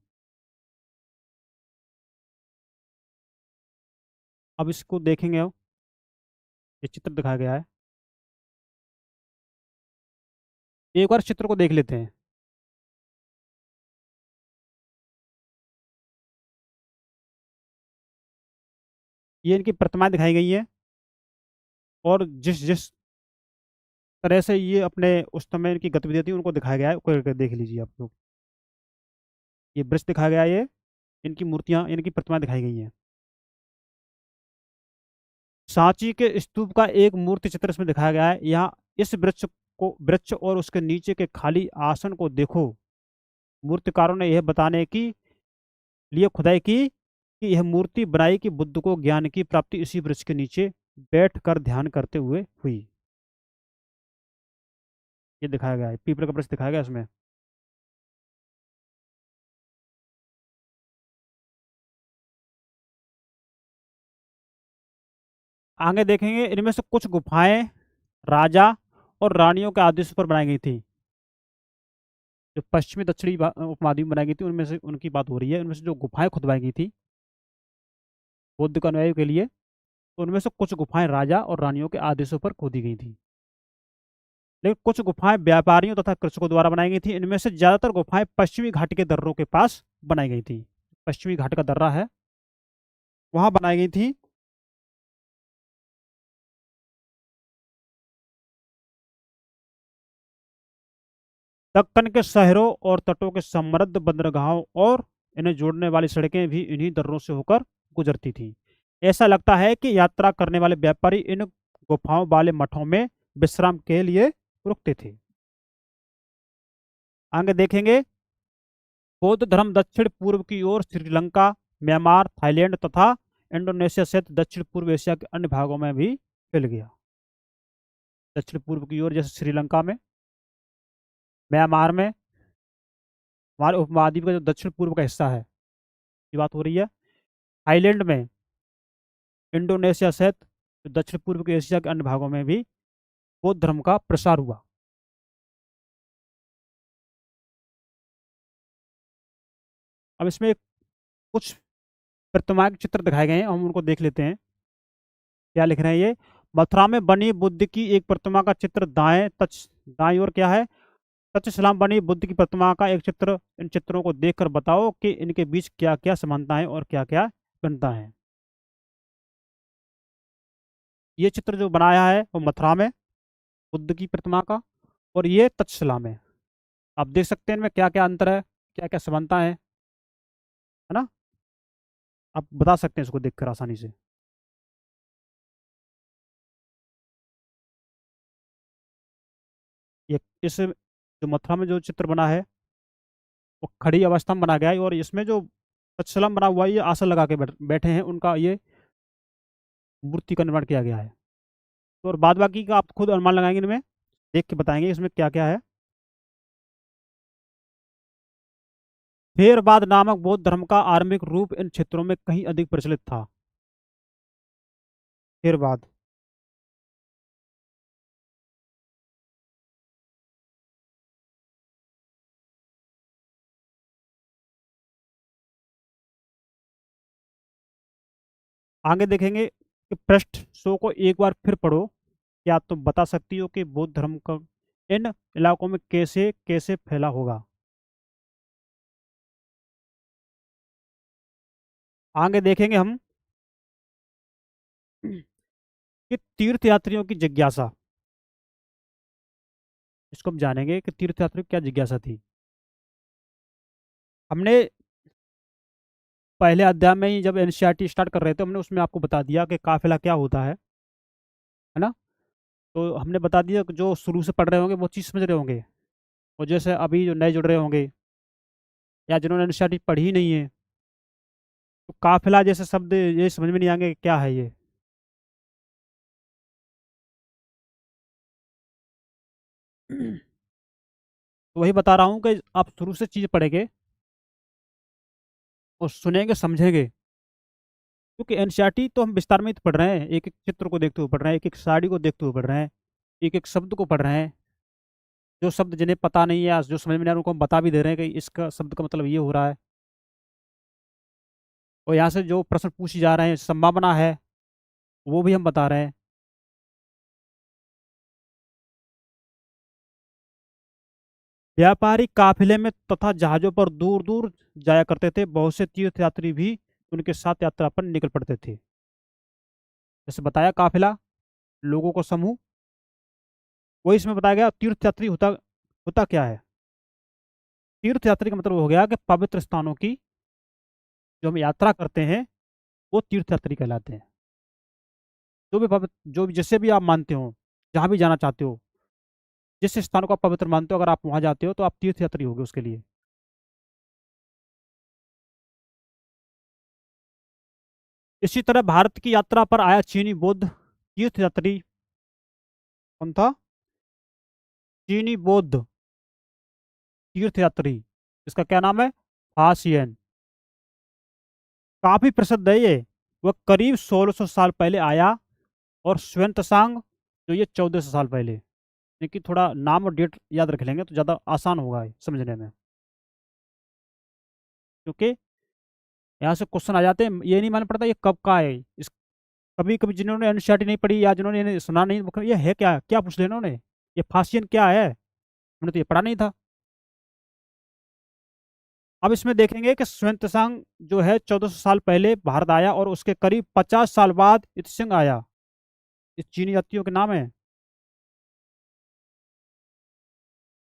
A: अब इसको देखेंगे, अब ये चित्र दिखाया गया है, एक बार चित्र को देख लेते हैं। ये इनकी प्रतिमाएं दिखाई गई हैं, और जिस जिस तरह से ये अपने उस समय इनकी गतिविधियां थी उनको दिखाया गया है, कोई देख लीजिए आप लोग। ये वृक्ष दिखाया गया है, ये इनकी मूर्तियां, इनकी प्रतिमाएं दिखाई गई हैं। सांची के स्तूप का एक मूर्ति चित्र इसमें दिखाया गया है। यहाँ इस वृक्ष और उसके नीचे के खाली आसन को देखो। मूर्तिकारों ने यह बताने की लिए खुदाई की कि यह मूर्ति बनाई कि बुद्ध को ज्ञान की प्राप्ति इसी वृक्ष के नीचे बैठ कर ध्यान करते हुए हुई। ये दिखाया गया है, पीपल का वृक्ष दिखाया गया है इसमें। आगे देखेंगे, इनमें से कुछ गुफाएं राजा और रानियों के आदेश पर बनाई गई थी। जो पश्चिमी दक्षिणी उपमहाद्वीप में बनाई गई थी, उनमें से उनकी बात हो रही है। उनमें से जो गुफाएं खुदवाई गई थी बौद्ध के अनुयायियों के लिए, तो उनमें से कुछ गुफाएं राजा और रानियों के आदेशों पर खोदी गई थी। लेकिन कुछ गुफाएं व्यापारियों तथा कृषकों द्वारा बनाई गई थी। इनमें से ज्यादातर गुफाएं पश्चिमी घाट के दर्रों के पास बनाई गई थी। पश्चिमी घाट का दर्रा है, वहां बनाई गई थी। दक्कन के शहरों और तटों के समृद्ध बंदरगाहों और इन्हें जोड़ने वाली सड़कें भी इन्हीं दर्रों से होकर गुजरती थी। ऐसा लगता है कि यात्रा करने वाले व्यापारी इन गुफाओं वाले मठों में विश्राम के लिए रुकते थे। आगे देखेंगे, बौद्ध धर्म दक्षिण पूर्व की ओर श्रीलंका, म्यांमार, थाईलैंड तथा इंडोनेशिया सहित दक्षिण पूर्व एशिया के अन्य भागों में भी फैल गया। दक्षिण पूर्व की ओर जैसे श्रीलंका में, म्यांमार में, हमारे उपमहाद्वीप का जो दक्षिण पूर्व का हिस्सा है, की बात हो रही है। थाईलैंड में, इंडोनेशिया सहित दक्षिण पूर्व के एशिया के अन्य भागों में भी बौद्ध धर्म का प्रसार हुआ। अब इसमें कुछ प्रतिमा के चित्र दिखाए गए हैं, हम उनको देख लेते हैं। क्या लिख रहे हैं ये? मथुरा में बनी बुद्ध की एक प्रतिमा का चित्र दाएं और क्या है? तक्षशिला में बनी बुद्ध की प्रतिमा का एक चित्र। इन चित्रों को देखकर बताओ कि इनके बीच क्या क्या समानता है और क्या क्या भिन्नता है। ये चित्र जो बनाया है वो मथुरा में बुद्ध की प्रतिमा का, और ये तक्षशिला में। आप देख सकते हैं इनमें क्या क्या अंतर है, क्या क्या समानता है ना? आप बता सकते हैं इसको देखकर आसानी से। ये इस जो मथुरा में जो चित्र बना है वो खड़ी अवस्था में बना गया है, और इसमें जो तक्षशिला में बना हुआ है ये आसन लगा के बैठे हैं, उनका ये मूर्ति का निर्माण किया गया है। तो और बाद बाकी का आप खुद अनुमान लगाएंगे, इनमें देख के बताएंगे इसमें क्या क्या है। थेरवाद नामक बौद्ध धर्म का आरंभिक रूप इन क्षेत्रों में कहीं अधिक प्रचलित था। थेरवाद। आगे देखेंगे कि पृष्ठ 100 को एक बार फिर पढ़ो। क्या तुम बता सकती हो कि बौद्ध धर्म का इन इलाकों में कैसे कैसे फैला होगा? आगे देखेंगे हम कि तीर्थ यात्रियों की जिज्ञासा। इसको हम जानेंगे कि तीर्थ यात्रियों की क्या जिज्ञासा थी। हमने पहले अध्याय में ही जब एनसीईआरटी स्टार्ट कर रहे थे, हमने उसमें आपको बता दिया कि काफिला क्या होता है ना। तो हमने बता दिया कि जो शुरू से पढ़ रहे होंगे वो चीज़ समझ रहे होंगे, और जैसे अभी जो नए जुड़ रहे होंगे या जिन्होंने एनसीईआरटी पढ़ी ही नहीं है, तो काफिला जैसे शब्द ये समझ में नहीं आएंगे कि क्या है ये। तो वही बता रहा हूँ कि आप शुरू से चीज़ पढ़ेंगे और सुनेंगे समझेंगे, क्योंकि एनसीईआरटी तो हम विस्तार में ही तो पढ़ रहे हैं, एक एक चित्र को देखते हुए पढ़ रहे हैं, एक एक साड़ी को देखते हुए पढ़ रहे हैं, एक एक शब्द को पढ़ रहे हैं। जो शब्द जिन्हें पता नहीं है या जो समझ में नहीं आ रहा उनको हम बता भी दे रहे हैं कि इसका शब्द का मतलब ये हो रहा है। और यहाँ से जो प्रश्न पूछे जा रहे हैं, संभावना है, वो भी हम बता रहे हैं। व्यापारी काफिले में तथा जहाजों पर दूर दूर जाया करते थे। बहुत से तीर्थ यात्री भी उनके साथ यात्रा पर निकल पड़ते थे। जैसे बताया काफिला, लोगों को समूह, वही इसमें बताया गया। तीर्थ यात्री होता होता क्या है? तीर्थ यात्री का मतलब हो गया कि पवित्र स्थानों की जो हम यात्रा करते हैं वो तीर्थ यात्री कहलाते हैं। जो भी पवित्र, जो भी जैसे भी आप मानते हो, जहाँ भी जाना चाहते हो, जिस स्थान को आप पवित्र मानते हो, अगर आप वहां जाते हो तो आप तीर्थ यात्री होगे उसके लिए। इसी तरह भारत की यात्रा पर आया चीनी बौद्ध तीर्थ यात्री कौन था? चीनी बौद्ध तीर्थ यात्री, इसका क्या नाम है? फासियन। काफी प्रसिद्ध है ये। वह करीब 1600 साल पहले आया, और स्वयं तसांग जो ये 1400 साल पहले। लेकिन थोड़ा नाम और डेट याद रख लेंगे तो ज़्यादा आसान होगा ये समझने में, क्योंकि यहाँ से क्वेश्चन आ जाते हैं, ये नहीं मालूम पड़ता ये कब का है। इस कभी कभी जिन्होंने एनसीईआरटी नहीं पढ़ी या जिन्होंने इन्हें सुना नहीं, वो ये है क्या, क्या पूछ लिया इन्होंने, ये फासियन क्या है, हमने तो ये पढ़ा नहीं था। अब इसमें देखेंगे कि स्वयं जो है 1400 साल पहले भारत आया, और उसके करीब 50 साल बाद इत्सिंग आया। ये चीनी जातियों के नाम है।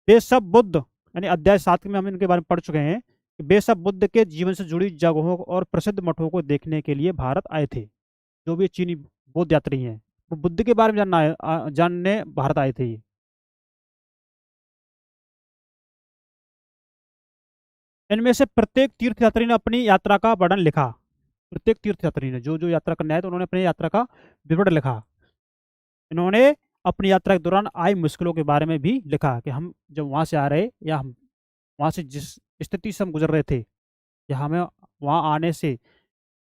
A: वे सब बुद्ध, यानी अध्याय 7 में हम इनके बारे में पढ़ चुके हैं कि वे सब बुद्ध के जीवन से जुड़ी जगहों और प्रसिद्ध मठों को देखने के लिए भारत आए थे। जो भी चीनी बौद्ध यात्री हैं, वो बुद्ध के बारे में जानने भारत आए थे ये। इनमें से प्रत्येक तीर्थ यात्री ने अपनी यात्रा का वर्णन लिखा। प्रत्येक तीर्थ यात्री ने जो जो यात्रा करने आए तो उन्होंने अपनी यात्रा का विवरण लिखा। इन्होंने अपनी यात्रा के दौरान आई मुश्किलों के बारे में भी लिखा, कि हम जब वहां से आ रहे, या हम वहां से जिस स्थिति से हम गुजर रहे थे, या हमें वहां आने से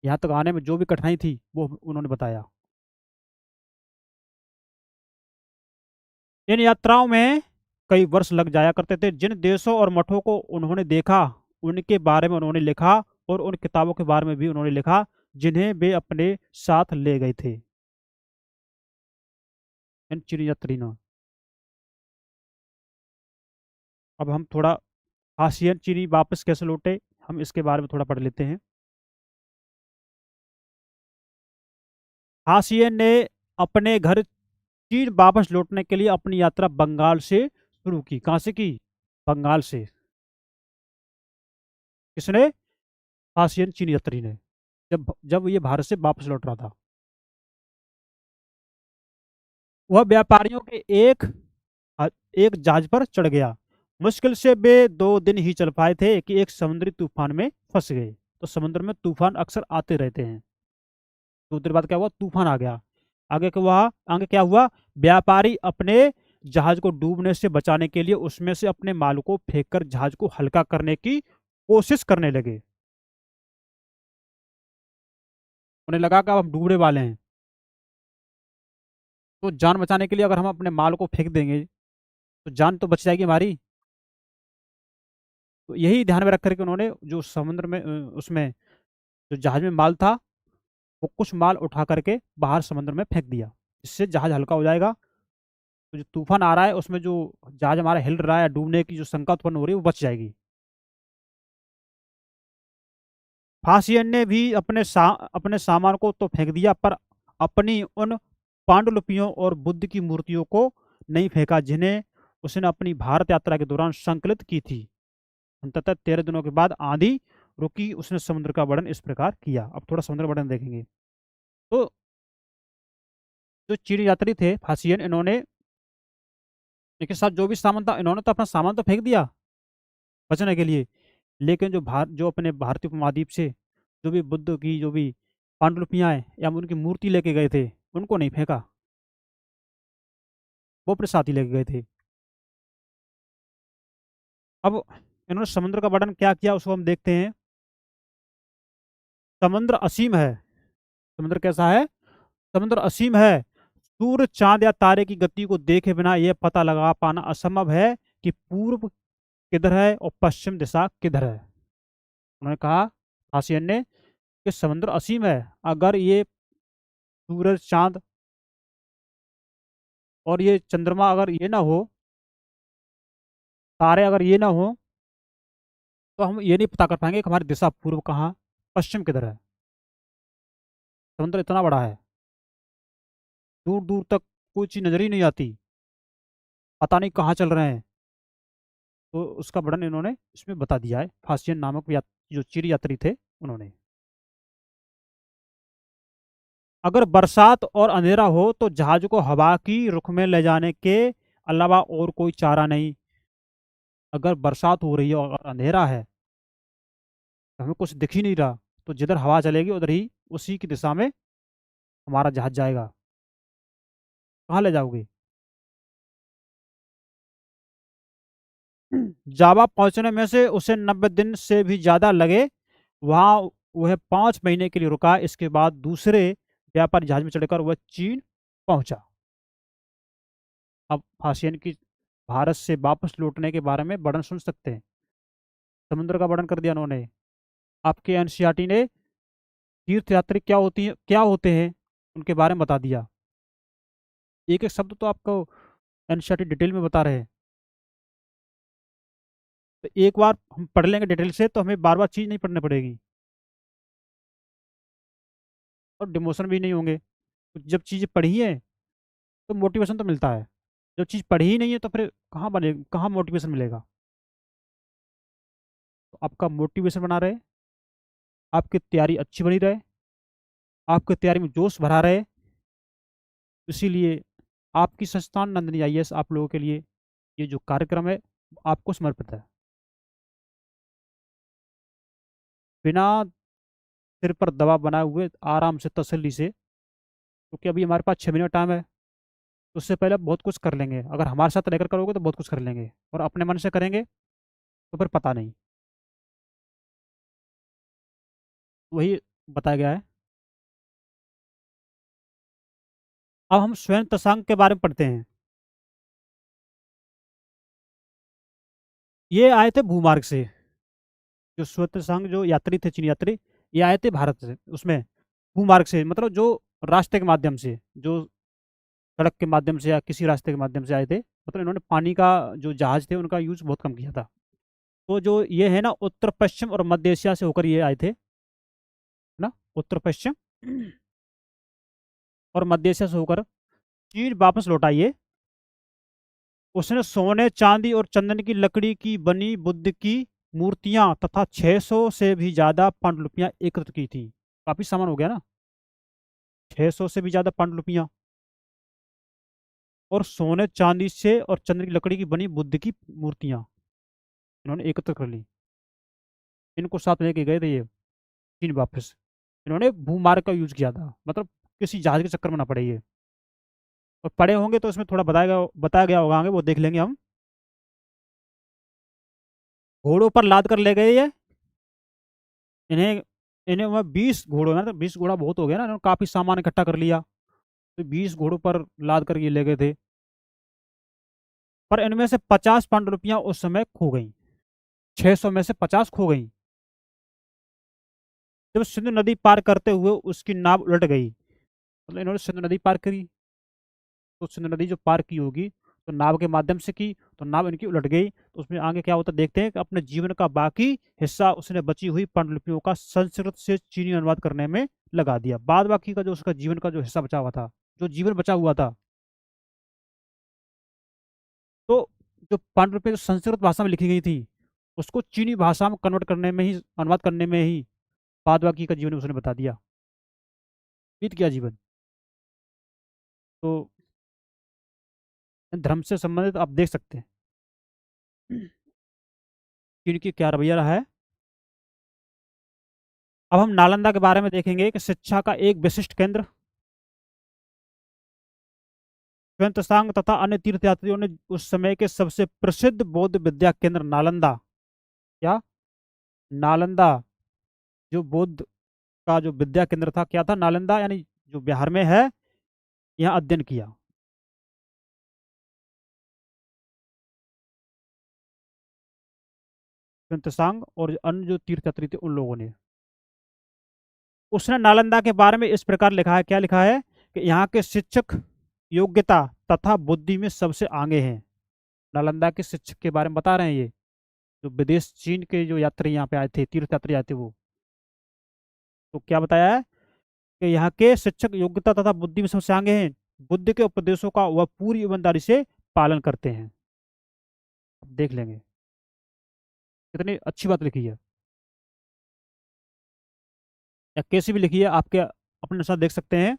A: यहाँ तक आने में जो भी कठिनाई थी वो उन्होंने बताया। इन यात्राओं में कई वर्ष लग जाया करते थे। जिन देशों और मठों को उन्होंने देखा उनके बारे में उन्होंने लिखा, और उन किताबों के बारे में भी उन्होंने लिखा जिन्हें वे अपने साथ ले गए थे, इन चीनी यात्री ने। अब हम थोड़ा हाशियन चीनी वापस कैसे लौटे, हम इसके बारे में थोड़ा पढ़ लेते हैं। हाशियन ने अपने घर चीन वापस लौटने के लिए अपनी यात्रा बंगाल से शुरू की। कहाँ से की? बंगाल से। किसने? हाशियन चीनी यात्री ने, जब जब ये भारत से वापस लौट रहा था। वह व्यापारियों के एक जहाज पर चढ़ गया। मुश्किल से वे 2 दिन ही चल पाए थे कि एक समुद्री तूफान में फंस गए। तो समुद्र में तूफान अक्सर आते रहते हैं। 2 दिन बाद क्या हुआ? तूफान आ गया। आगे क्या हुआ? व्यापारी अपने जहाज को डूबने से बचाने के लिए उसमें से अपने माल को फेंककर जहाज को हल्का करने की कोशिश करने लगे। उन्हें लगा कि अब हम डूबने वाले हैं, तो जान बचाने के लिए अगर हम अपने माल को फेंक देंगे तो जान तो बच जाएगी हमारी। तो यही ध्यान में रख करके उन्होंने जो समुद्र में उसमें जो जहाज में माल था वो कुछ माल उठा करके बाहर समुद्र में फेंक दिया। इससे जहाज हल्का हो जाएगा, तो जो तूफान आ रहा है उसमें जो जहाज हमारा हिल रहा है, डूबने की जो शंका उत्पन्न हो रही है वो बच जाएगी। फासियन ने भी अपने सामान को तो फेंक दिया, पर अपनी उन पांडुलिपियों और बुद्ध की मूर्तियों को नहीं फेंका, जिन्हें उसने अपनी भारत यात्रा के दौरान संकलित की थी। अंततः 13 दिनों के बाद आंधी रुकी, उसने समुद्र का वर्णन इस प्रकार किया। अब थोड़ा समुद्र वर्णन देखेंगे। तो जो चीन यात्री थे फासियन, इन्होंने इनके साथ जो भी सामान था, इन्होंने तो अपना सामान तो फेंक दिया बचने के लिए, लेकिन जो अपने भारतीय उपमहाद्वीप से जो भी बुद्ध की जो भी पांडुलिपियां हैं या उनकी मूर्ति लेके गए थे, उनको नहीं फेंका, वो अपने साथ ही लेके गए थे। अब इन्होंने समुद्र का वर्णन क्या किया उसको हम देखते हैं। समुद्र असीम है। समुद्र कैसा है? समुद्र असीम है। सूर्य, चांद या तारे की गति को देखे बिना यह पता लगा पाना असंभव है कि पूर्व किधर है और पश्चिम दिशा किधर है। उन्होंने कहा, हाशियन ने, कि समुद्र असीम है। अगर ये सूरज, चांद और ये चंद्रमा अगर ये ना हो, तारे अगर ये ना हो, तो हम ये नहीं पता कर पाएंगे कि हमारी दिशा पूर्व कहाँ, पश्चिम किधर है। समुद्र इतना बड़ा है, दूर दूर तक कोई चीज नजर ही नहीं आती, पता नहीं कहाँ चल रहे हैं। तो उसका वर्णन इन्होंने इसमें बता दिया है, फासियन नामक जो चिर यात्री थे उन्होंने। अगर बरसात और अंधेरा हो तो जहाज को हवा की रुख में ले जाने के अलावा और कोई चारा नहीं। अगर बरसात हो रही है और अंधेरा है, तो हमें कुछ दिख ही नहीं रहा, तो जिधर हवा चलेगी उधर ही, उसी की दिशा में हमारा जहाज जाएगा। कहाँ ले जाओगे? जावा पहुंचने में से उसे 90 दिन से भी ज्यादा लगे। वहां वह 5 महीने के लिए रुका। इसके बाद दूसरे व्यापारी जहाज में चढ़कर वह चीन पहुंचा। अब फासियन की भारत से वापस लौटने के बारे में वर्णन सुन सकते हैं। समुद्र का वर्णन कर दिया उन्होंने। आपके एनसीईआरटी ने तीर्थ यात्री क्या होते हैं उनके बारे में बता दिया। एक एक शब्द तो आपको एनसीईआरटी डिटेल में बता रहे हैं। तो एक बार हम पढ़ लेंगे डिटेल से, तो हमें बार बार चीज नहीं पढ़नी पड़ेगी और डिमोशन भी नहीं होंगे। तो जब चीज़ें पढ़ी है तो मोटिवेशन तो मिलता है। जब चीज़ पढ़ी ही नहीं है तो फिर कहाँ मोटिवेशन मिलेगा? तो आपका मोटिवेशन बना रहे, आपकी तैयारी अच्छी बनी रहे, आपकी तैयारी में जोश भरा रहे। इसीलिए आपकी संस्थान नंदिनी आईएएस आप लोगों के लिए ये जो कार्यक्रम है आपको समर्पित है। बिना सिर पर दबाव बनाए हुए, आराम से, तसल्ली से, क्योंकि अभी हमारे पास 6 महीने टाइम है। तो उससे पहले बहुत कुछ कर लेंगे। अगर हमारे साथ रहकर करोगे तो बहुत कुछ कर लेंगे, और अपने मन से करेंगे तो फिर पता नहीं। वही बताया गया है। अब हम स्वयं तसांग के बारे में पढ़ते हैं। ये आए थे भूमार्ग से। जो स्वतंत्र संघ जो यात्री थे, चीनी यात्री, ये आए थे भारत से, उसमें भूमार्ग से, मतलब जो रास्ते के माध्यम से, जो सड़क के माध्यम से या किसी रास्ते के माध्यम से आए थे। मतलब इन्होंने पानी का जो जहाज थे उनका यूज बहुत कम किया था। तो जो ये है ना, उत्तर पश्चिम और मध्य एशिया से होकर ये आए थे, है ना, उत्तर पश्चिम और मध्य एशिया से होकर चीन वापस लौट आई है। उसने सोने, चांदी और चंदन की लकड़ी की बनी बुद्ध की मूर्तियां तथा 600 से भी ज्यादा पांडुलिपियां एकत्र की थी। काफी सामान हो गया ना। 600 से भी ज्यादा पांडुलिपियां और सोने, चांदी से और चंदन की लकड़ी की बनी बुद्ध की मूर्तियां इन्होंने एकत्र कर ली। इनको साथ लेके गए थे ये चीन वापस। इन्होंने भूमार्ग का यूज किया था, मतलब किसी जहाज के चक्कर में ना पड़े ये। और पढ़े होंगे तो इसमें थोड़ा बताया गया होगा आगे, वो देख लेंगे हम। घोड़ों पर लाद कर ले गए ये। इन्हें इन्हें वह 20 घोड़ों में, तो 20 घोड़ा बहुत हो गया ना, इन्होंने काफी सामान इकट्ठा कर लिया। तो 20 घोड़ों पर लाद कर ये ले गए थे। पर इनमें से 50 पांडुलिपियां उस समय खो गई। 600 में से 50 खो गई। जब सिंधु नदी पार करते हुए उसकी नाव उलट गई, मतलब इन्होंने सिंधु नदी पार करी, तो सिंधु नदी जो पार की होगी तो नाव के माध्यम से की, तो नाव इनकी उलट गई, तो उसमें आगे क्या होता देखते हैं कि अपने जीवन का बाकी हिस्सा उसने बची हुई पांडुलिपियों का संस्कृत से चीनी अनुवाद करने में लगा दिया। बाद बाकी का जो उसका जीवन का जो हिस्सा बचा हुआ था, जो जीवन बचा हुआ था, तो जो पांडुलिपि जो संस्कृत भाषा में लिखी गई थी उसको चीनी भाषा में कन्वर्ट करने में ही, अनुवाद करने में ही बाद बाकी का जीवन उसने बता दिया, बीत गया जीवन। तो धर्म से संबंधित आप देख सकते हैं चीन की क्या रवैया रहा है। अब हम नालंदा के बारे में देखेंगे कि शिक्षा का एक विशिष्ट केंद्र, त्सांग तथा अन्य तीर्थयात्रियों ने उस समय के सबसे प्रसिद्ध बौद्ध विद्या केंद्र नालंदा, क्या, नालंदा जो बौद्ध का जो विद्या केंद्र था, क्या था, नालंदा, यानी जो बिहार में है, यहाँ अध्ययन किया। त्सांग और अन्य जो तीर्थयात्री थे उन लोगों ने, उसने नालंदा के बारे में इस प्रकार लिखा है, क्या लिखा है कि यहाँ के शिक्षक योग्यता तथा बुद्धि में सबसे आगे हैं। नालंदा के शिक्षक के बारे में बता रहे हैं ये, जो विदेश चीन के जो यात्री यहाँ पे आए थे, तीर्थयात्री आए थे वो, तो क्या बताया है कि यहाँ के शिक्षक योग्यता तथा बुद्धि में सबसे आगे हैं, बुद्ध के उपदेशों का वह पूरी ईमानदारी से पालन करते हैं। अब देख लेंगे कितनी अच्छी बात लिखी है, या कैसी भी लिखी है आपके अपने साथ देख सकते हैं।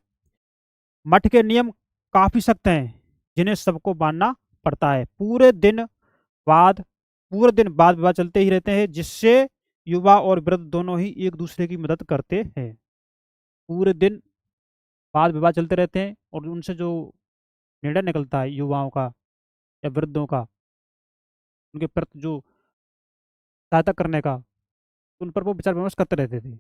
A: मठ के नियम काफी सख्त हैं जिन्हें सबको मानना पड़ता है। बाद पूरे दिन वाद विवाद चलते ही रहते हैं जिससे युवा और वृद्ध दोनों ही एक दूसरे की मदद करते हैं। पूरे दिन वाद विवाद चलते रहते हैं और उनसे जो निर्णय निकलता है युवाओं का या वृद्धों का, उनके प्रति जो सहायता करने का, उन पर वो विचार विमर्श करते रहते थे।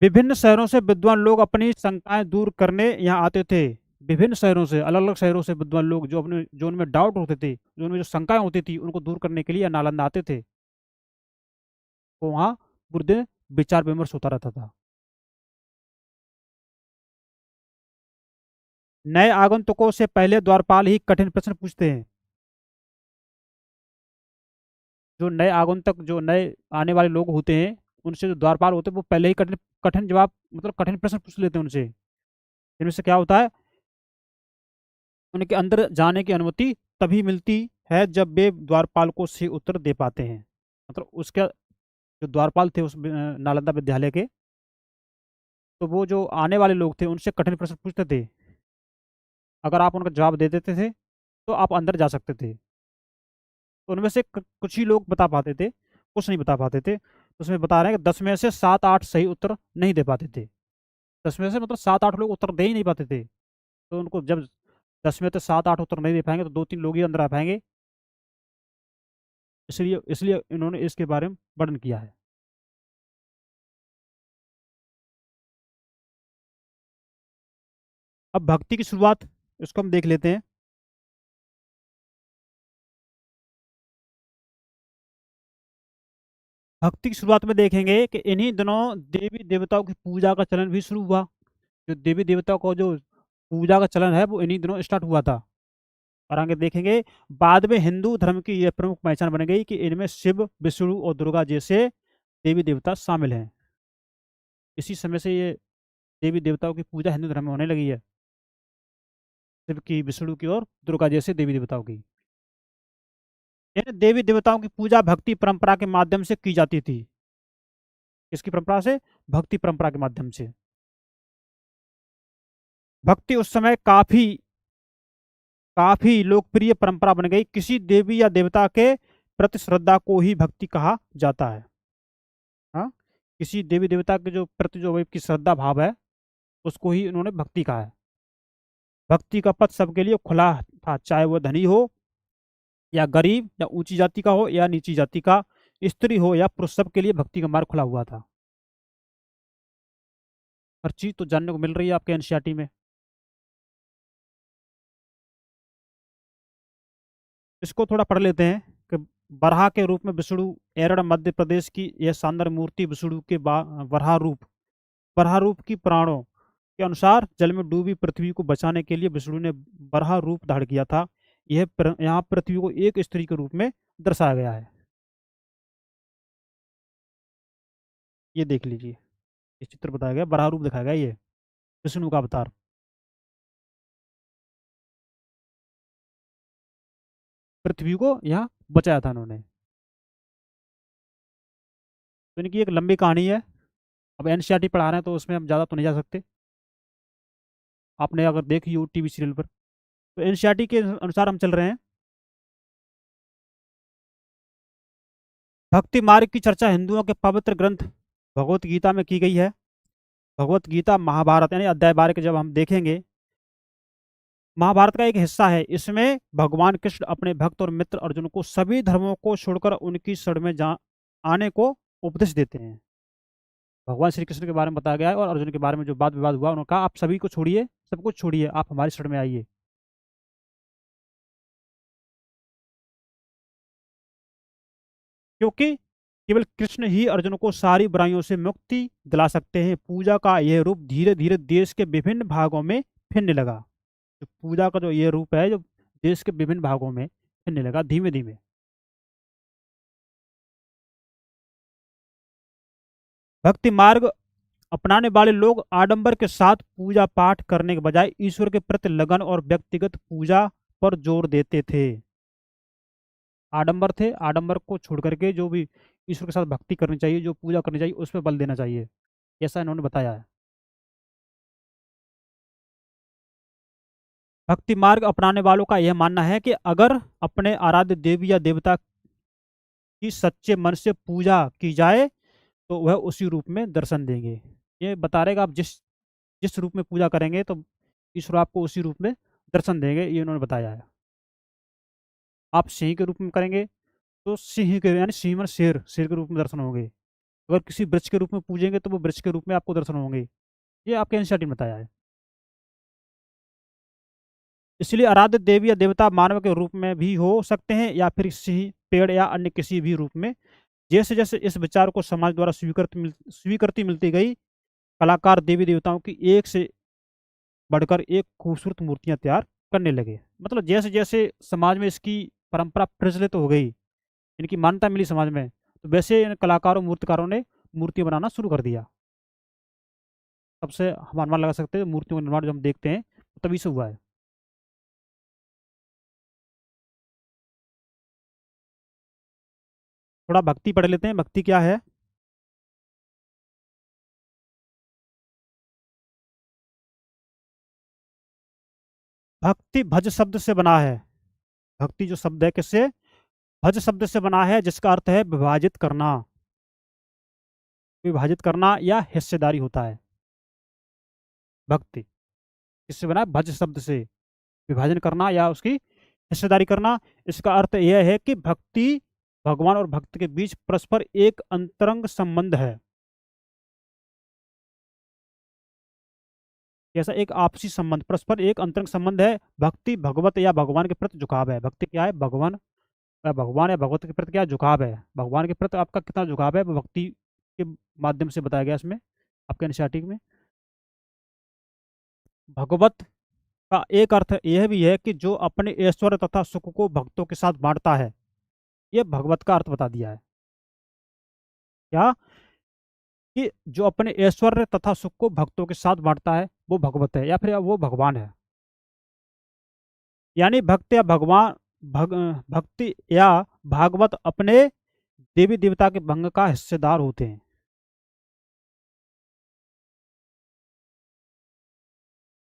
A: विभिन्न शहरों से विद्वान लोग अपनी शंकाएं दूर करने यहाँ आते थे। विभिन्न शहरों से, अलग अलग शहरों से विद्वान लोग जो अपने, जो उनमें डाउट होते थे, जो उनमें जो शंकाएं होती थी, उनको दूर करने के लिए यहाँ नालंदा आते थे। तो वहाँ पूरे दिन विचार विमर्श होता रहता था। नए आगंतुकों से पहले द्वारपाल ही कठिन प्रश्न पूछते हैं। जो नए आगंतुक, जो नए आने वाले लोग होते हैं, उनसे जो द्वारपाल होते हैं वो पहले ही कठिन कठिन जवाब, मतलब कठिन प्रश्न पूछ लेते हैं उनसे। इनमें से क्या होता है, उनके अंदर जाने की अनुमति तभी मिलती है जब वे द्वारपाल को सही उत्तर दे पाते हैं। मतलब उसके जो द्वारपाल थे उस नालंदा विद्यालय के, तो वो जो आने वाले लोग थे उनसे कठिन प्रश्न पूछते थे। अगर आप उनका जवाब दे देते थे तो आप अंदर जा सकते थे। तो उनमें से कुछ ही लोग बता पाते थे, कुछ नहीं बता पाते थे। तो उसमें बता रहे हैं कि 10 में से 7-8 सही उत्तर नहीं दे पाते थे। 10 में से मतलब 7-8 लोग उत्तर दे ही नहीं पाते थे। तो उनको जब 10 में से 7-8 उत्तर नहीं दे पाएंगे तो 2-3 लोग ही अंदर आ पाएंगे। इसलिए इसलिए इन्होंने इसके बारे में वर्णन किया है। अब भक्ति की शुरुआत, इसको हम देख लेते हैं। भक्ति की शुरुआत में देखेंगे कि इन्हीं दिनों देवी देवताओं की पूजा का चलन भी शुरू हुआ। जो देवी देवताओं को जो पूजा का चलन है वो इन्हीं दिनों स्टार्ट हुआ था। और आगे देखेंगे बाद में हिंदू धर्म की यह प्रमुख पहचान बन गई कि इनमें शिव, विष्णु और दुर्गा जैसे देवी देवता शामिल हैं। इसी समय से ये देवी देवताओं की पूजा हिंदू धर्म में होने लगी है, शिव की, विष्णु की और दुर्गा जैसे देवी देवताओं की। इन देवी देवताओं की पूजा भक्ति परंपरा के माध्यम से की जाती थी। किसकी परंपरा से? भक्ति परंपरा के माध्यम से। भक्ति उस समय काफी काफी लोकप्रिय परंपरा बन गई। किसी देवी या देवता के प्रति श्रद्धा को ही भक्ति कहा जाता है। हाँ, किसी देवी देवता के जो प्रति जो की श्रद्धा भाव है उसको ही उन्होंने भक्ति कहा है। भक्ति का पथ सबके लिए खुला था, चाहे वह धनी हो या गरीब, या ऊंची जाति का हो या नीची जाति का, स्त्री हो या पुरुष, सबके लिए भक्ति का मार्ग खुला हुआ था। हर चीज तो जानने को मिल रही है आपके एनसीईआरटी में। इसको थोड़ा पढ़ लेते हैं कि बराह के रूप में विष्णु, एरड़ मध्य प्रदेश की यह शानदार मूर्ति विष्णु के बराह रूप की पुराणों के अनुसार जल में डूबी पृथ्वी को बचाने के लिए विष्णु ने बराह रूप धारण किया था। यहाँ पृथ्वी को एक स्त्री के रूप में दर्शाया गया है। ये देख लीजिए, ये चित्र बताया गया, बराह रूप दिखाया गया, ये विष्णु का अवतार। पृथ्वी को यहाँ बचाया था उन्होंने। तो इनकी एक लंबी कहानी है। अब एनसीईआरटी पढ़ा रहे हैं तो उसमें हम ज़्यादा तो नहीं जा सकते, आपने अगर देखी हो टीवी सीरियल पर। तो एनसीईआरटी के अनुसार हम चल रहे हैं। भक्ति मार्ग की चर्चा हिंदुओं के पवित्र ग्रंथ भगवत गीता में की गई है। भगवत गीता महाभारत यानी अध्याय 12 के जब हम देखेंगे, महाभारत का एक हिस्सा है। इसमें भगवान कृष्ण अपने भक्त और मित्र अर्जुन को सभी धर्मों को छोड़कर उनकी शरण में जा आने को उपदेश देते हैं। भगवान श्री कृष्ण के बारे में बताया गया है और अर्जुन के बारे में जो वाद विवाद हुआ, उन्होंने कहा आप सभी को छोड़िए, सब कुछ छोड़िए, आप हमारी शरण में आइए। क्योंकि केवल कृष्ण ही अर्जुन को सारी बुराइयों से मुक्ति दिला सकते हैं। पूजा का यह रूप धीरे धीरे देश के विभिन्न भागों में फिरने लगा। जो पूजा का जो ये रूप है, जो देश के विभिन्न भागों में फिरने लगा धीमे धीमे। भक्ति मार्ग अपनाने वाले लोग आडंबर के साथ पूजा पाठ करने के बजाय ईश्वर के प्रति लगन और व्यक्तिगत पूजा पर जोर देते थे। आडंबर थे, आडंबर को छोड़ करके जो भी ईश्वर के साथ भक्ति करनी चाहिए, जो पूजा करनी चाहिए, उस पर बल देना चाहिए, ऐसा इन्होंने बताया है। भक्ति मार्ग अपनाने वालों का यह मानना है कि अगर अपने आराध्य देवी या देवता की सच्चे मन से पूजा की जाए तो वह उसी रूप में दर्शन देंगे। ये बता रहेगा, आप जिस जिस रूप में पूजा करेंगे तो ईश्वर आपको उसी रूप में दर्शन देंगे, ये उन्होंने बताया है। आप सिंह के रूप में करेंगे तो सिंह के यानी सिंह मन शेर, शेर के रूप में दर्शन होंगे। अगर किसी वृक्ष के रूप में पूजेंगे तो वो वृक्ष के रूप में आपको दर्शन होंगे। ये आपके एनसीईआरटी में बताया है। इसलिए आराध्य देवी या देवता मानव के रूप में भी हो सकते हैं या फिर सिंह, पेड़ या अन्य किसी भी रूप में। जैसे जैसे इस विचार को समाज द्वारा स्वीकृति मिलती गई, कलाकार देवी देवताओं की एक से बढ़कर एक खूबसूरत मूर्तियां तैयार करने लगे। मतलब जैसे जैसे समाज में इसकी परंपरा प्रचलित हो गई, इनकी मान्यता मिली समाज में, तो वैसे इन कलाकारों मूर्तिकारों ने मूर्ति बनाना शुरू कर दिया। सबसे हम अनुमान लगा सकते हैं मूर्तियों का निर्माण जो हम देखते हैं तभी से हुआ है। थोड़ा भक्ति पढ़ लेते हैं, भक्ति क्या है। भक्ति भज शब्द से बना है। भक्ति जो शब्द है किससे, भज शब्द से बना है, जिसका अर्थ है विभाजित करना। विभाजित करना या हिस्सेदारी होता है। भक्ति किससे बना है, भज शब्द से, विभाजन करना या उसकी हिस्सेदारी करना। इसका अर्थ यह है कि भक्ति भगवान और भक्त के बीच परस्पर एक अंतरंग संबंध है। ऐसा एक आपसी संबंध, परस्पर एक अंतरंग संबंध है। भक्ति भगवत या भगवान के प्रति झुकाव है। भक्ति क्या है, भगवान या भगवत के प्रति क्या झुकाव है, भगवान के प्रति आपका कितना झुकाव है, वो भक्ति के माध्यम से बताया गया इसमें आपके एनसीईआरटी में। भगवत का एक अर्थ यह भी है कि जो अपने ऐश्वर्य तथा सुख को भक्तों के साथ बांटता है। यह भगवत का अर्थ बता दिया है क्या, कि जो अपने ऐश्वर्य तथा सुख को भक्तों के साथ बांटता है वो भगवत है या फिर वो भगवान है। यानी भक्ति या भागवत अपने देवी देवता के भंग का हिस्सेदार होते हैं।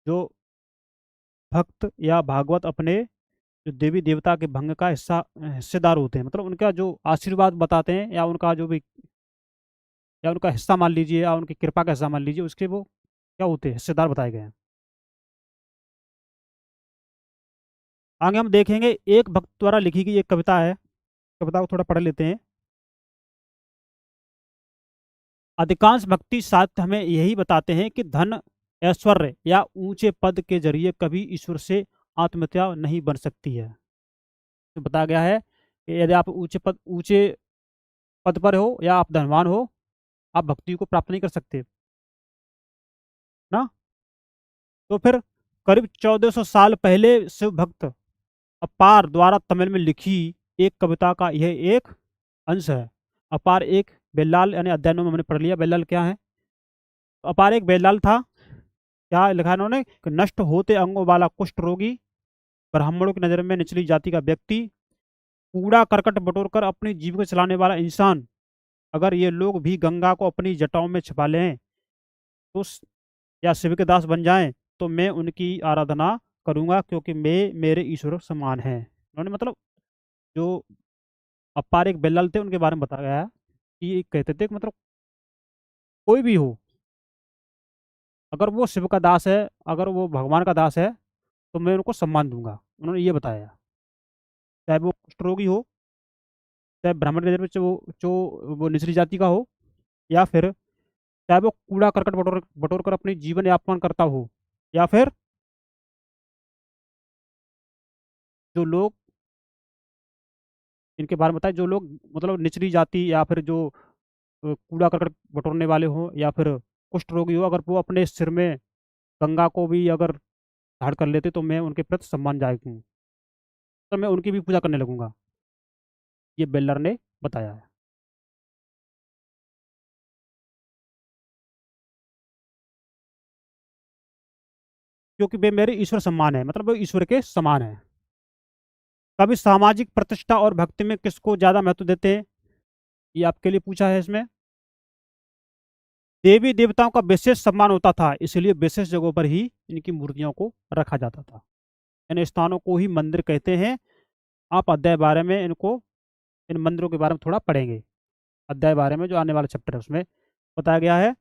A: जो भक्त या भागवत अपने जो देवी देवता के भंग का हिस्सेदार होते हैं, मतलब उनका जो आशीर्वाद बताते हैं या उनका जो भी, या उनका हिस्सा मान लीजिए या उनकी कृपा का हिस्सा मान लीजिए, उसके वो क्या होते हैं, हिस्सेदार बताए गए हैं। आगे हम देखेंगे एक भक्त द्वारा लिखी गई एक कविता है। कविता को थोड़ा पढ़ लेते हैं। अधिकांश भक्ति साहित्य हमें यही बताते हैं कि धन, ऐश्वर्य या ऊंचे पद के जरिए कभी ईश्वर से आत्महत्या नहीं बन सकती है। तो बताया गया है कि यदि आप ऊंचे पद पर हो या आप धनवान हो, आप भक्ति को प्राप्त नहीं कर सकते ना। तो फिर करीब 1400 साल पहले शिव भक्त अपार द्वारा तमिल में लिखी एक कविता का यह एक अंश है। अपार एक बेलाल, यानी अध्ययनों में हमने पढ़ लिया बेलाल क्या है। तो अपार एक बेलाल था। क्या लिखा है इन्होंने कि नष्ट होते अंगों वाला कुष्ठ रोगी, ब्राह्मणों की नजर में निचली जाति का व्यक्ति, कूड़ा करकट बटोर कर अपनी जीविका चलाने वाला इंसान, अगर ये लोग भी गंगा को अपनी जटाओं में छिपा लें तो या शिव के दास बन जाएं, तो मैं उनकी आराधना करूंगा, क्योंकि मैं मेरे ईश्वर समान है। उन्होंने मतलब जो अपार एक बेलाल थे उनके बारे में बताया गया है कि ये कहते थे कि मतलब कोई भी हो, अगर वो शिव का दास है, अगर वो भगवान का दास है, तो मैं उनको सम्मान दूंगा। उन्होंने ये बताया, चाहे वो कुष्ठ रोगी हो, चाहे ब्राह्मण के में वो निचली जाति का हो, या फिर चाहे वो कूड़ा करकट बटोर बटोर कर अपनी जीवन यापन करता हो, या फिर जो लोग इनके बारे में बताए, जो लोग मतलब निचली जाति या फिर जो कूड़ा करकट बटोरने वाले हो या फिर कुष्ठ रोगी हो, अगर वो अपने सिर में गंगा को भी अगर धारण कर लेते तो मैं उनके प्रति सम्मान जायक हूँ, तो मैं उनकी भी पूजा करने लगूंगा। ये बेलर ने बताया है। क्योंकि वे मेरे ईश्वर सम्मान है, मतलब वो ईश्वर के समान है। कभी सामाजिक प्रतिष्ठा और भक्ति में किसको ज्यादा महत्व देते हैं, ये आपके लिए पूछा है इसमें। देवी देवताओं का विशेष सम्मान होता था, इसलिए विशेष जगहों पर ही इनकी मूर्तियों को रखा जाता था। इन स्थानों को ही मंदिर कहते हैं। आप अध्याय बारे में इनको, इन मंदिरों के बारे में थोड़ा पढ़ेंगे। अध्याय बारे में जो आने वाला चैप्टर है उसमें बताया गया है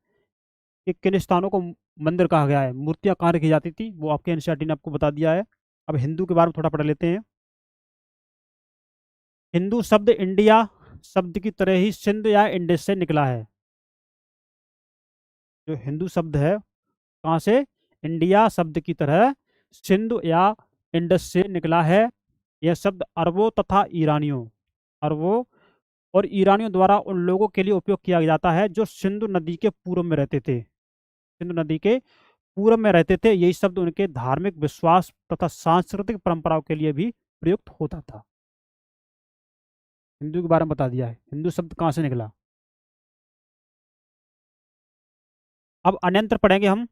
A: कि किन स्थानों को मंदिर कहा गया है, मूर्तियां कहाँ रखी जाती थी, वो आपके एनसीईआरटी ने आपको बता दिया है। अब हिंदू के बारे में थोड़ा पढ़ लेते हैं। हिंदू शब्द इंडिया शब्द की तरह ही सिंध या इंडस से निकला है। जो हिंदू शब्द है कहाँ से, इंडिया शब्द की तरह सिंधु या इंडस से निकला है। यह शब्द अरबों तथा ईरानियों, अरबों और ईरानियों द्वारा उन लोगों के लिए उपयोग किया जाता है जो सिंधु नदी के पूर्व में रहते थे। सिंधु नदी के पूर्व में रहते थे। यही शब्द उनके धार्मिक विश्वास तथा सांस्कृतिक परंपराओं के लिए भी प्रयुक्त होता था। हिंदू के बारे में बता दिया है, हिंदू शब्द कहाँ से निकला। अब अन्यंत्र पढ़ेंगे हम,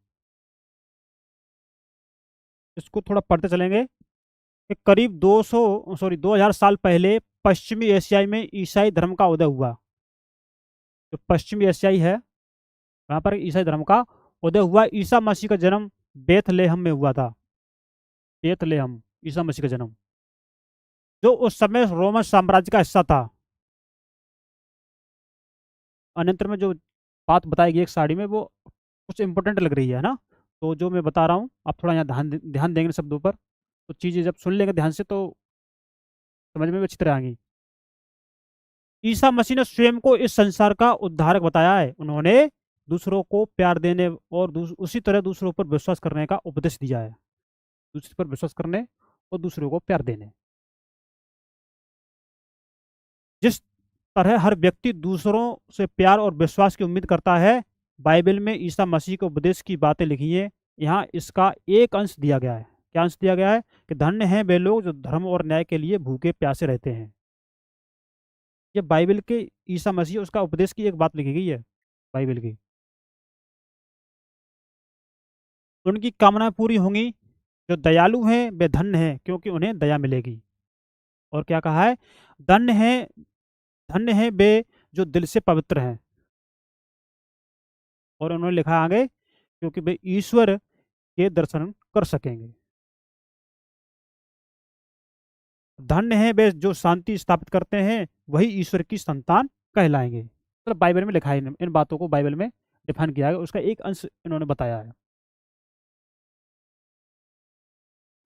A: इसको थोड़ा पढ़ते चलेंगे कि करीब 2000 साल पहले पश्चिमी एशिया में ईसाई धर्म का उदय हुआ। जो पश्चिमी एशियाई है वहाँ पर ईसाई धर्म का उदय हुआ। ईसा मसीह का जन्म बेथलेहम में हुआ था। बेथलेहम, ईसा मसीह का जन्म, जो उस समय रोमन साम्राज्य का हिस्सा था। अनंतर में जो बात बताई गई एक साड़ी में, वो कुछ इंपॉर्टेंट लग रही है ना। तो जो मैं बता रहा हूँ आप थोड़ा यहाँ ध्यान देंगे शब्दों पर, तो चीज़ें जब सुन लेंगे ध्यान से तो समझ में भी अच्छी तरह आएंगी। ईसा मसीह ने स्वयं को इस संसार का उद्धारक बताया है। उन्होंने दूसरों को प्यार देने और उसी तरह दूसरों पर विश्वास करने का उपदेश दिया है। दूसरे पर विश्वास करने और दूसरों को प्यार देने। जिस तरह हर व्यक्ति दूसरों से प्यार और विश्वास की उम्मीद करता है, बाइबल में ईसा मसीह के उपदेश की बातें लिखी हैं। यहाँ इसका एक अंश दिया गया है। क्या अंश दिया गया है कि धन्य हैं वे लोग जो धर्म और न्याय के लिए भूखे प्यासे रहते हैं। ये बाइबल के ईसा मसीह उसका उपदेश की एक बात लिखी गई है बाइबल की। उनकी कामनाएं पूरी होंगी। जो दयालु हैं वे धन्य हैं, क्योंकि उन्हें दया मिलेगी। और क्या कहा है, धन्य है, धन्य है वे जो दिल से पवित्र हैं। और उन्होंने लिखा आगे, क्योंकि वे ईश्वर के दर्शन कर सकेंगे। धन्य है वे जो शांति स्थापित करते हैं, वही ईश्वर की संतान कहलाएंगे। मतलब बाइबल में लिखा है, इन बातों को बाइबल में डिफाइन किया है, उसका एक अंश इन्होंने बताया है।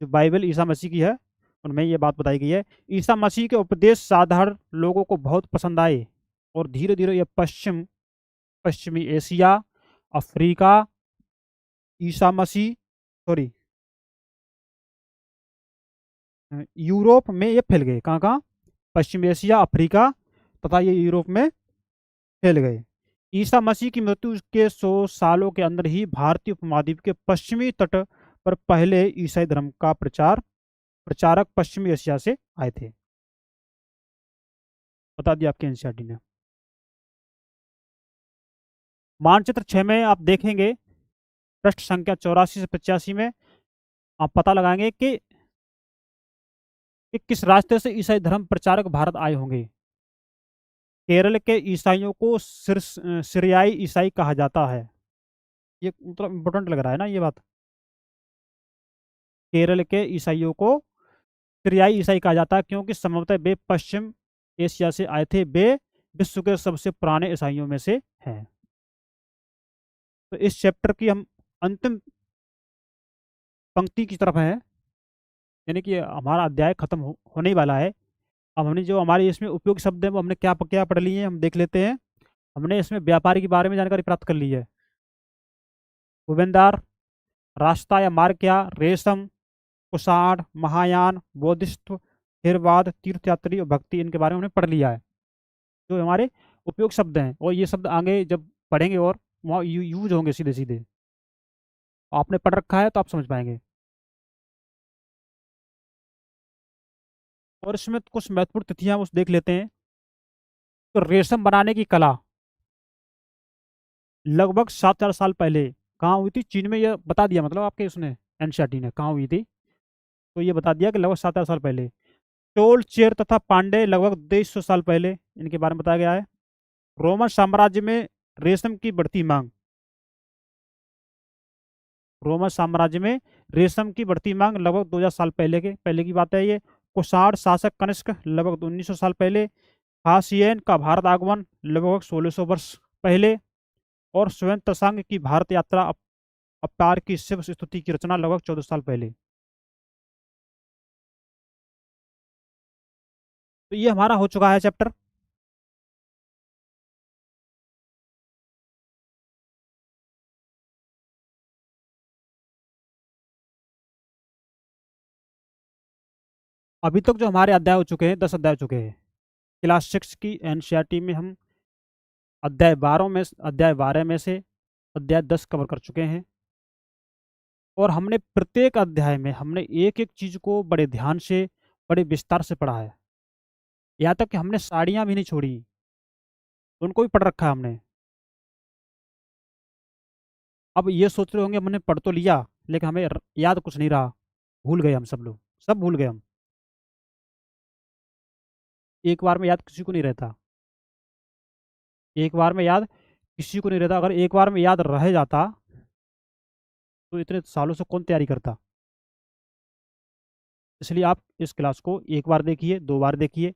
A: जो बाइबल ईसा मसीह की है उनमें ये बात बताई गई है। ईसा मसीह के उपदेश साधारण लोगों को बहुत पसंद आए और धीरे धीरे ये पश्चिमी Asia, Africa, Isa Masih, sorry, Europe में ये फैल गए। कहाँ कहाँ, पश्चिमी एशिया, अफ्रीका तथा ये यूरोप में फैल गए। ईसा मसीह की मृत्यु के 100 सालों के अंदर ही भारतीय उपमहाद्वीप के पश्चिमी तट पर पहले ईसाई धर्म का प्रचारक पश्चिमी एशिया से आए थे। बता दिया आपके एनसीईआरटी ने। मानचित्र 6 में आप देखेंगे, पृष्ठ संख्या 84 से 85 में आप पता लगाएंगे कि किस रास्ते से ईसाई धर्म प्रचारक भारत आए होंगे। केरल के ईसाइयों को सीरियाई ईसाई कहा जाता है। ये मतलब इम्पोर्टेंट लग रहा है ना ये बात। केरल के ईसाइयों को सीरियाई ईसाई कहा जाता है क्योंकि संभवतः वे पश्चिम एशिया से आए थे। वे विश्व के सबसे पुराने ईसाइयों में से हैं। तो इस चैप्टर की हम अंतिम पंक्ति की तरफ है, यानी कि हमारा अध्याय खत्म होने ही वाला है। अब हमने जो हमारे इसमें उपयोगी शब्द हैं वो हमने क्या क्या पढ़ लिए हैं, हम देख लेते हैं। हमने इसमें व्यापारी के बारे में जानकारी प्राप्त कर ली है। भूबेंदार, रास्ता या मार्ग क्या, रेशम, कुषाण, महायान, बौद्धिस्ट, थेरवाद, तीर्थयात्री और भक्ति, इनके बारे में हमने पढ़ लिया है, जो हमारे उपयोग शब्द हैं। और ये शब्द आगे जब पढ़ेंगे और वहाँ यूज होंगे सीधे सीधे, आपने पढ़ रखा है तो आप समझ पाएंगे। और इसमें कुछ महत्वपूर्ण तिथियां उस देख लेते हैं। तो रेशम बनाने की कला लगभग 7,000 साल पहले कहाँ हुई थी? चीन में। ये बता दिया मतलब आपके उसने एनसीईआरटी ने कहाँ हुई थी, तो ये बता दिया कि लगभग 7,000 साल पहले। चोल, चेर तथा पांडे लगभग 250 साल पहले, इनके बारे में बताया गया है। रोमन साम्राज्य में रेशम की बढ़ती मांग, रोमन साम्राज्य में रेशम की बढ़ती मांग लगभग 2,000 साल पहले की बात है ये। कुषाण शासक कनिष्क लगभग 1,900 साल पहले। हाशियन का भारत आगमन लगभग 1,600 वर्ष पहले। और स्वयं तसांग की भारत यात्रा अवतार की शिव स्तुति की रचना लगभग 14 साल पहले। तो ये हमारा हो चुका है चैप्टर। अभी तक जो हमारे अध्याय हो चुके हैं, 10 अध्याय हो चुके हैं। क्लास 6 की एनसीईआरटी में हम अध्याय 12 में से अध्याय 10 कवर कर चुके हैं। और हमने प्रत्येक अध्याय में हमने एक एक चीज को बड़े ध्यान से, बड़े विस्तार से पढ़ा है। यहाँ तक कि हमने साड़ियाँ भी नहीं छोड़ी, उनको भी पढ़ रखा है हमने। अब ये सोच रहे होंगे हमने पढ़ तो लिया लेकिन हमें याद कुछ नहीं रहा, भूल गए हम सब लोग, सब भूल गए हम। एक बार में याद किसी को नहीं रहता, एक बार में याद किसी को नहीं रहता। अगर एक बार में याद रह जाता तो इतने सालों से कौन तैयारी करता। इसलिए आप इस क्लास को एक बार देखिए, 2 बार देखिए,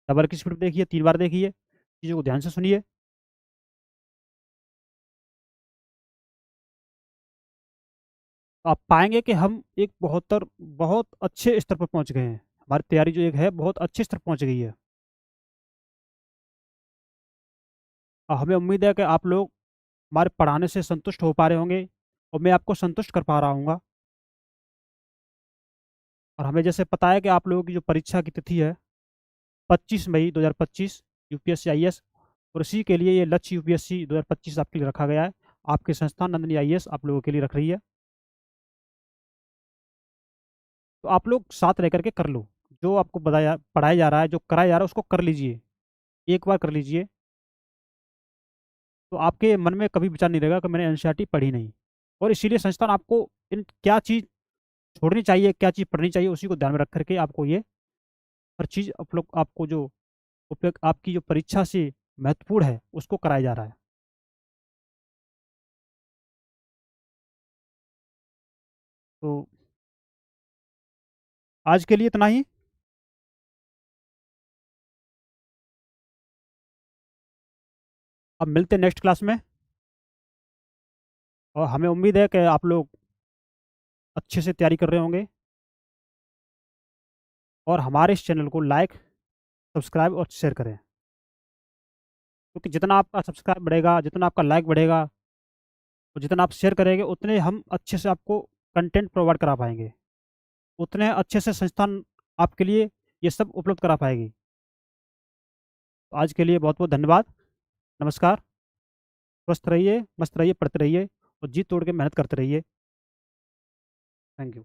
A: डबल की स्पीड देखिए, 3 बार देखिए, चीज़ों को ध्यान से सुनिए। तो आप पाएंगे कि हम एक बहुत अच्छे स्तर पर पहुंच गए हैं। हमारी तैयारी जो एक है बहुत अच्छे स्तर पर पहुंच गई है। और हमें उम्मीद है कि आप लोग हमारे पढ़ाने से संतुष्ट हो पा रहे होंगे और मैं आपको संतुष्ट कर पा रहा हूँ। और हमें जैसे पता है कि आप लोगों की जो परीक्षा की तिथि है 25 मई 2025 यूपीएससी आईएएस, और इसी के लिए ये लक्ष्य यूपीएससी 2025 आपके लिए रखा गया है। आपके संस्थान नंदिनी आईएएस आप लोगों के लिए रख रही है। तो आप लोग साथ रह करके कर लो, जो आपको बताया पढ़ाया जा रहा है, जो कराया जा रहा है उसको कर लीजिए, एक बार कर लीजिए। तो आपके मन में कभी विचार नहीं रहेगा कि मैंने एनसीईआरटी पढ़ी नहीं। और इसीलिए संस्थान आपको इन क्या चीज़ छोड़नी चाहिए, क्या चीज़ पढ़नी चाहिए, उसी को ध्यान में रख करके आपको ये हर चीज़ आप लोग आपको जो उपयोग आपकी जो परीक्षा से महत्वपूर्ण है उसको कराया जा रहा है। तो आज के लिए इतना ही। अब मिलते हैं नेक्स्ट क्लास में। और हमें उम्मीद है कि आप लोग अच्छे से तैयारी कर रहे होंगे और हमारे इस चैनल को लाइक, सब्सक्राइब और शेयर करें। क्योंकि जितना आपका सब्सक्राइब बढ़ेगा, जितना आपका लाइक बढ़ेगा और जितना आप शेयर करेंगे, उतने हम अच्छे से आपको कंटेंट प्रोवाइड करा पाएंगे, उतने अच्छे से संस्थान आपके लिए ये सब उपलब्ध करा पाएगी। तो आज के लिए बहुत बहुत धन्यवाद। नमस्कार। स्वस्थ रहिए, मस्त रहिए, पढ़ते रहिए और जी तोड़ के मेहनत करते रहिए। Thank you.